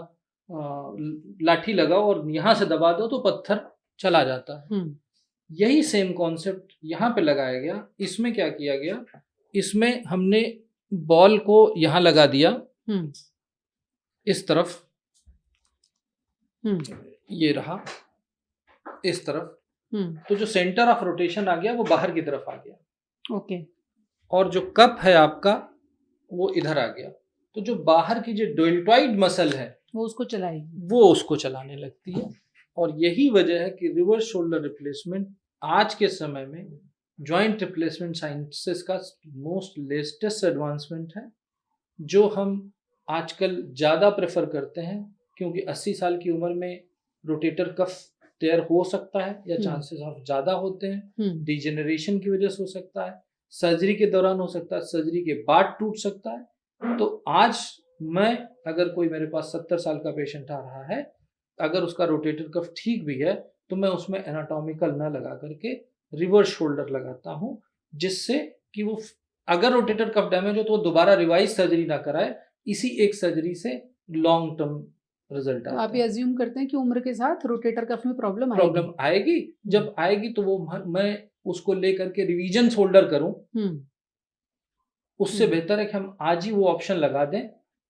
लाठी लगाओ और यहाँ से दबा दो तो पत्थर चला जाता है। यही सेम कॉन्सेप्ट यहाँ पे लगाया गया। इसमें क्या किया गया, इसमें हमने बॉल को यहाँ लगा दिया इस तरफ, ये रहा इस तरफ, तो जो सेंटर ऑफ रोटेशन आ गया वो बाहर की तरफ आ गया। ओके। और जो कप है आपका वो इधर आ गया, तो जो बाहर की जो डेल्टॉइड मसल है वो उसको चलाएगी, वो उसको चलाने लगती है। और यही वजह है कि रिवर्स शोल्डर रिप्लेसमेंट आज के समय में जॉइंट रिप्लेसमेंट साइंसेस का मोस्ट लेटेस्ट एडवांसमेंट है, जो हम आजकल ज़्यादा प्रेफर करते हैं, क्योंकि 80 साल की उम्र में रोटेटर कफ टेयर हो सकता है, या चांसेस ऑफ ज़्यादा होते हैं। डिजेनरेशन की वजह से हो सकता है, सर्जरी के दौरान हो सकता है, सर्जरी के बाद टूट सकता है। तो आज मैं अगर कोई मेरे पास 70 साल का पेशेंट आ रहा है, अगर उसका रोटेटर कफ ठीक भी है तो मैं उसमें एनाटॉमिकल ना लगा करके रिवर्स शोल्डर लगाता हूँ, जिससे कि वो अगर रोटेटर कफ डैमेज हो तो वो दोबारा रिवाइज सर्जरी ना कराए, इसी एक सर्जरी से लॉन्ग टर्म रिजल्ट तो आता आप ये है। अज्यूम करते हैं कि उम्र के साथ रोटेटर कफ में प्रॉब्लम प्रॉब्लम आएगी, जब आएगी तो वो मैं उसको लेकर के रिवीजन शोल्डर करूं, उससे बेहतर है कि हम आज ही वो ऑप्शन लगा दें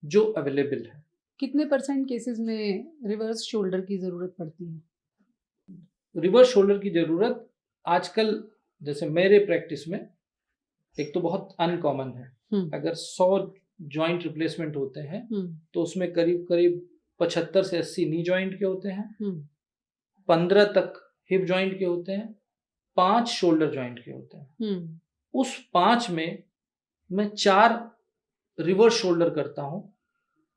जो अवेलेबल है। कितने % केसेस में रिवर्स शोल्डर की जरूरत पड़ती है? रिवर्स शोल्डर की जरूरत आजकल जैसे मेरे प्रैक्टिस में एक तो बहुत अनकॉमन है, अगर 100 जॉइंट रिप्लेसमेंट होते हैं तो उसमें करीब करीब 75 से 80 नी जॉइंट के होते हैं, 15 तक हिप जॉइंट के होते हैं, 5 शोल्डर जॉइंट के होते हैं। उस 5 में मैं 4 रिवर्स शोल्डर करता हूँ,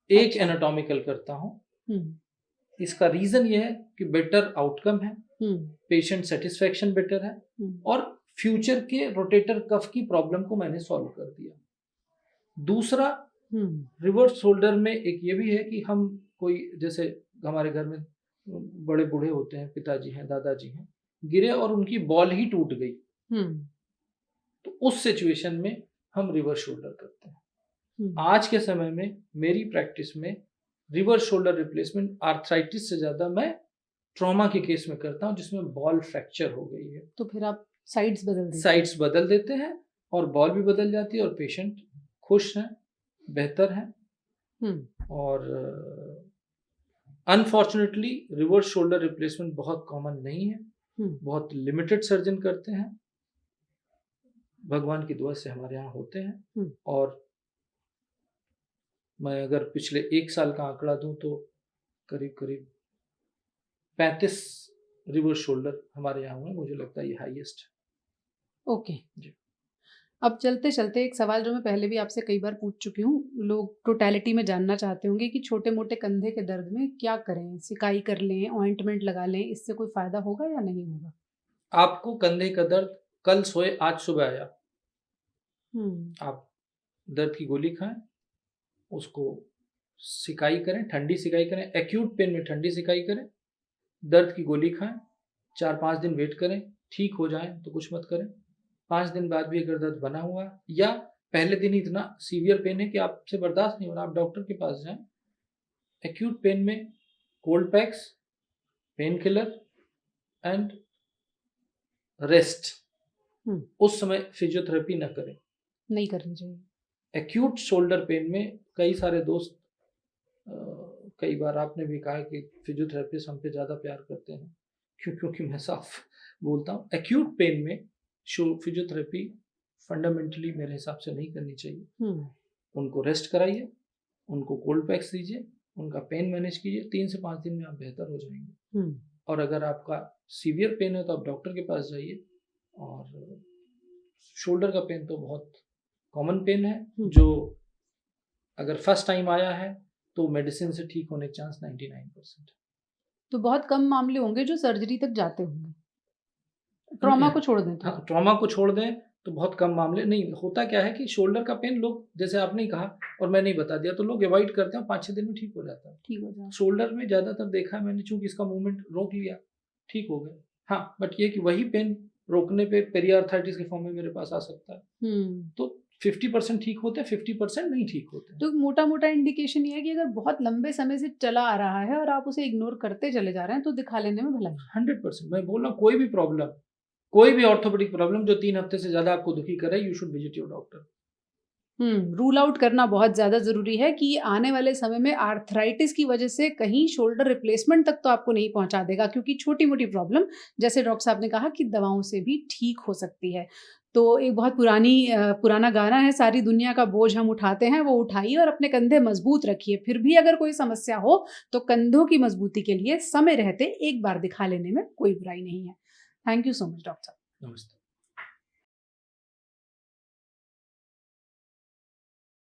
एक एनाटॉमिकल करता हूँ। इसका रीजन ये है कि बेटर आउटकम है, पेशेंट सेटिस्फेक्शन बेटर है, और फ्यूचर के रोटेटर कफ की प्रॉब्लम को मैंने सॉल्व कर दिया। दूसरा, रिवर्स शोल्डर में एक ये भी है कि हम कोई जैसे हमारे घर में बड़े बूढ़े होते हैं, पिताजी हैं, दादाजी हैं, गिरे और उनकी बॉल ही टूट गई, तो उस सिचुएशन में हम रिवर्स शोल्डर करते हैं। आज के समय में मेरी प्रैक्टिस में रिवर्स शोल्डर रिप्लेसमेंट आर्थराइटिस से ज्यादा मैं ट्रॉमा के केस में करता हूं, जिसमें बॉल फ्रैक्चर हो गई है। तो फिर आप साइड्स बदल देते हैं और बॉल भी बदल जाती है और पेशेंट खुश हैं, बेहतर हैं। और अनफॉर्चुनेटली रिवर्स शोल्डर रिप्लेसमेंट बहुत कॉमन नहीं है, बहुत लिमिटेड सर्जन करते हैं, भगवान की दुआ से हमारे यहाँ होते हैं। और मैं अगर पिछले 1 साल का आंकड़ा दूं तो करीब करीब 35 रिवर्स शोल्डर हमारे यहाँ हुए, मुझे लगता है ये हाईएस्ट है। ओके जी। अब चलते चलते एक सवाल जो मैं पहले भी आपसे कई बार पूछ चुकी हूँ, लोग टोटलिटी में जानना चाहते होंगे कि छोटे मोटे कंधे के दर्द में क्या करें? सिकाई कर लें, ऑइंटमेंट लगा लें, इससे कोई फायदा होगा या नहीं होगा? आपको कंधे का दर्द कल सोए आज सुबह आया, आप दर्द की गोली खाएं, उसको सिकाई करें, ठंडी सिकाई करें, एक्यूट पेन में ठंडी सिकाई करें, दर्द की गोली खाएं, 4-5 दिन वेट करें, ठीक हो जाए तो कुछ मत करें। 5 दिन बाद भी अगर दर्द बना हुआ या पहले दिन ही इतना सीवियर पेन है कि आपसे बर्दाश्त नहीं हो रहा, आप डॉक्टर के पास जाएं। एक्यूट पेन में cold PACS, pain killer and rest. उस समय फिजियोथेरेपी न करें, नहीं करनी चाहिए। एक्यूट शोल्डर पेन में कई सारे दोस्त, कई बार आपने भी कहा कि फिजियोथेरेपिस्ट हम पे ज़्यादा प्यार करते हैं, क्योंकि मैं साफ बोलता हूँ, एक्यूट पेन में फिजियोथेरेपी फंडामेंटली मेरे हिसाब से नहीं करनी चाहिए। उनको रेस्ट कराइए, उनको कोल्ड पैक्स दीजिए, उनका पेन मैनेज कीजिए, 3 से 5 दिन में आप बेहतर हो जाएंगे। और अगर आपका सीवियर पेन है तो आप डॉक्टर के पास जाइए। और शोल्डर का पेन तो बहुत कॉमन पेन है, जो अगर फर्स्ट टाइम आया है तो मेडिसिन से ठीक होने के चांस 99%। तो बहुत कम मामले होंगे जो सर्जरी तक जाते होंगे, ट्रॉमा को छोड़ दें तो? हाँ, ट्रॉमा को छोड़ दें तो बहुत कम मामले। नहीं होता क्या है कि शोल्डर का पेन लोग, जैसे आपने ही कहा और मैंने ही बता दिया, तो लोग अवॉइड करते हैं, 5-6 दिन में ठीक हो जाता है। ठीक हो जाता है। शोल्डर में ज़्यादातर देखा है मैंने, चूंकि इसका मूवमेंट रोक लिया, ठीक हो गए। हाँ, बट ये कि वही पेन रोकने पे पेरियार्थराइटिस के फॉर्म में मेरे पास आ सकता है। तो 50% ठीक होते हैं, 50% नहीं ठीक होते। तो मोटा मोटा इंडिकेशन ये है कि अगर बहुत लंबे समय से चला आ रहा है और आप उसे इग्नोर करते चले जा रहे हैं तो दिखा लेने में भलाई। 100% मैं बोल रहा हूँ, कोई भी प्रॉब्लम, कोई भी ऑर्थोपेडिक प्रॉब्लम जो 3 हफ्ते से ज्यादा आपको दुखी करे, you should visit your doctor. Rule out करना बहुत ज़्यादा ज़रूरी है कि आने वाले समय में आर्थराइटिस की वजह से कहीं शोल्डर रिप्लेसमेंट तक तो आपको नहीं पहुंचा देगा, क्योंकि छोटी मोटी प्रॉब्लम, जैसे डॉक्टर साहब ने कहा, कि दवाओं से भी ठीक हो सकती है। तो एक बहुत पुराना गाना है, सारी दुनिया का बोझ हम उठाते हैं, वो उठाइए और अपने कंधे मजबूत रखिए। फिर भी अगर कोई समस्या हो तो कंधों की मजबूती के लिए समय रहते एक बार दिखा लेने में कोई बुराई नहीं है। Thank you so much doctor साहब। नमस्ते।